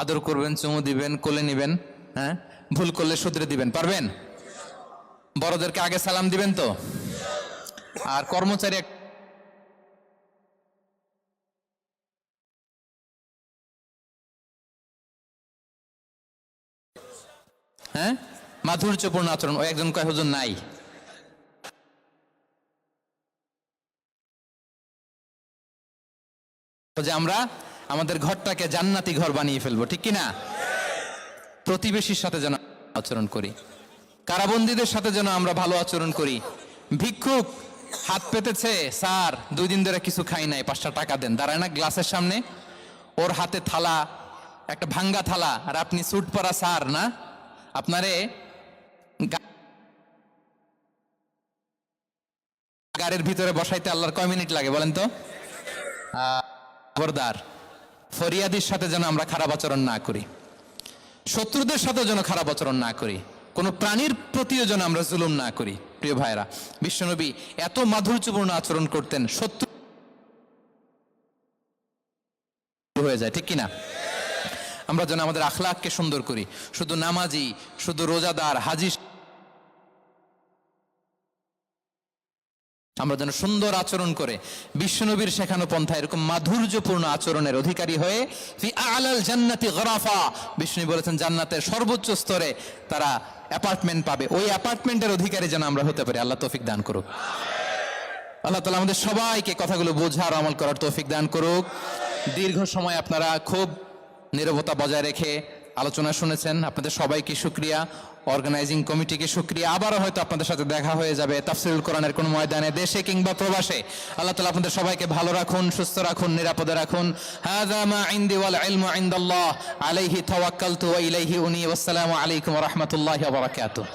আদর করবেন, চুমু দিবেন, কোলে নিবেন। হ্যাঁ, ভুল করলে শুধরে দিবেন, পারবেন? বড়দেরকে আগে সালাম দিবেন তো? আর কর্মচারী হ্যাঁ মাধুর্যপূর্ণ আচরণ। ওই একজন কয় হুজুর নাই। যে আমরা আমাদের ঘরটাকে জান্নাতি ঘর বানিয়ে ফেলবো, ঠিক কিনা? প্রতিবেশীর সাথে যেন আচরণ করি, কারাবন্দীদের সাথে যেন আমরা ভালো আচরণ করি। ভিক্ষুক হাত পেতেছে, স্যার 2 দিন ধরে কিছু খাই নাই, 5টা টাকা দেন। দাঁড়ায় না গ্লাসের সামনে, ওর হাতে থালা, একটা ভাঙ্গা থালা, আর আপনি স্যুট পরা স্যার না, আপনারে গাড়ির ভিতরে বসাইতে আল্লাহর কয় মিনিট লাগে বলেন তো? খবরদার, ফরিয়াদির সাথে যেন আমরা খারাপ আচরণ না করি, শত্রুদের সাথে যেন খারাপ আচরণ না করি, কোন প্রাণীর প্রতিও যেন আমরা জুলুম না করি। প্রিয় ভাইরা, বিশ্বনবী এত মাধুর্যপূর্ণ আচরণ করতেন, শত্রু হয়ে যায়, ঠিক কিনা? আমরা যেন আমাদের আখলাককে সুন্দর করি। শুধু নামাজি, শুধু রোজাদার, হাজি, আমরা যেন সুন্দর আচরণ করে বিশ্বনবীর শেখানো পন্থা এরকম মাধুর্যপূর্ণ আচরণের অধিকারী হয়ে ফি আলাল জান্নাতি গরাফা, বিষ্ণু বলেছেন জান্নাতের সর্বোচ্চ স্তরে তারা অ্যাপার্টমেন্ট পাবে। ওই অ্যাপার্টমেন্টের অধিকারী যেন আমরা হতে পারি। আল্লাহ তৌফিক দান করুক। আল্লাহ তাআলা আমাদের সবাইকে কথাগুলো বোঝার, আমল করার তৌফিক দান করুক। দীর্ঘ সময় আপনারা খুব নীরবতা বজায় রেখে আলোচনা শুনেছেন, আপনাদের সবাইকে শুকরিয়া। অর্গানাইজিং কমিটিকে শুকরিয়া। আবারও হয়তো আপনাদের সাথে দেখা হয়ে যাবে তাফসীরুল কোরআনের কোন ময়দানে, দেশে কিংবা প্রবাসে। আল্লাহ তাআলা আপনাদের সবাইকে ভালো রাখুন, সুস্থ রাখুন, নিরাপদে রাখুন। হাযা মা ইনদি ওয়াল ইলমু ইনদাল্লাহ, আলাইহি তাওয়াক্কালতু ওয়া ইলাইহি উনী। ওয়াসসালামু আলাইকুম ওয়া রাহমাতুল্লাহি ওয়া বারাকাতুহু।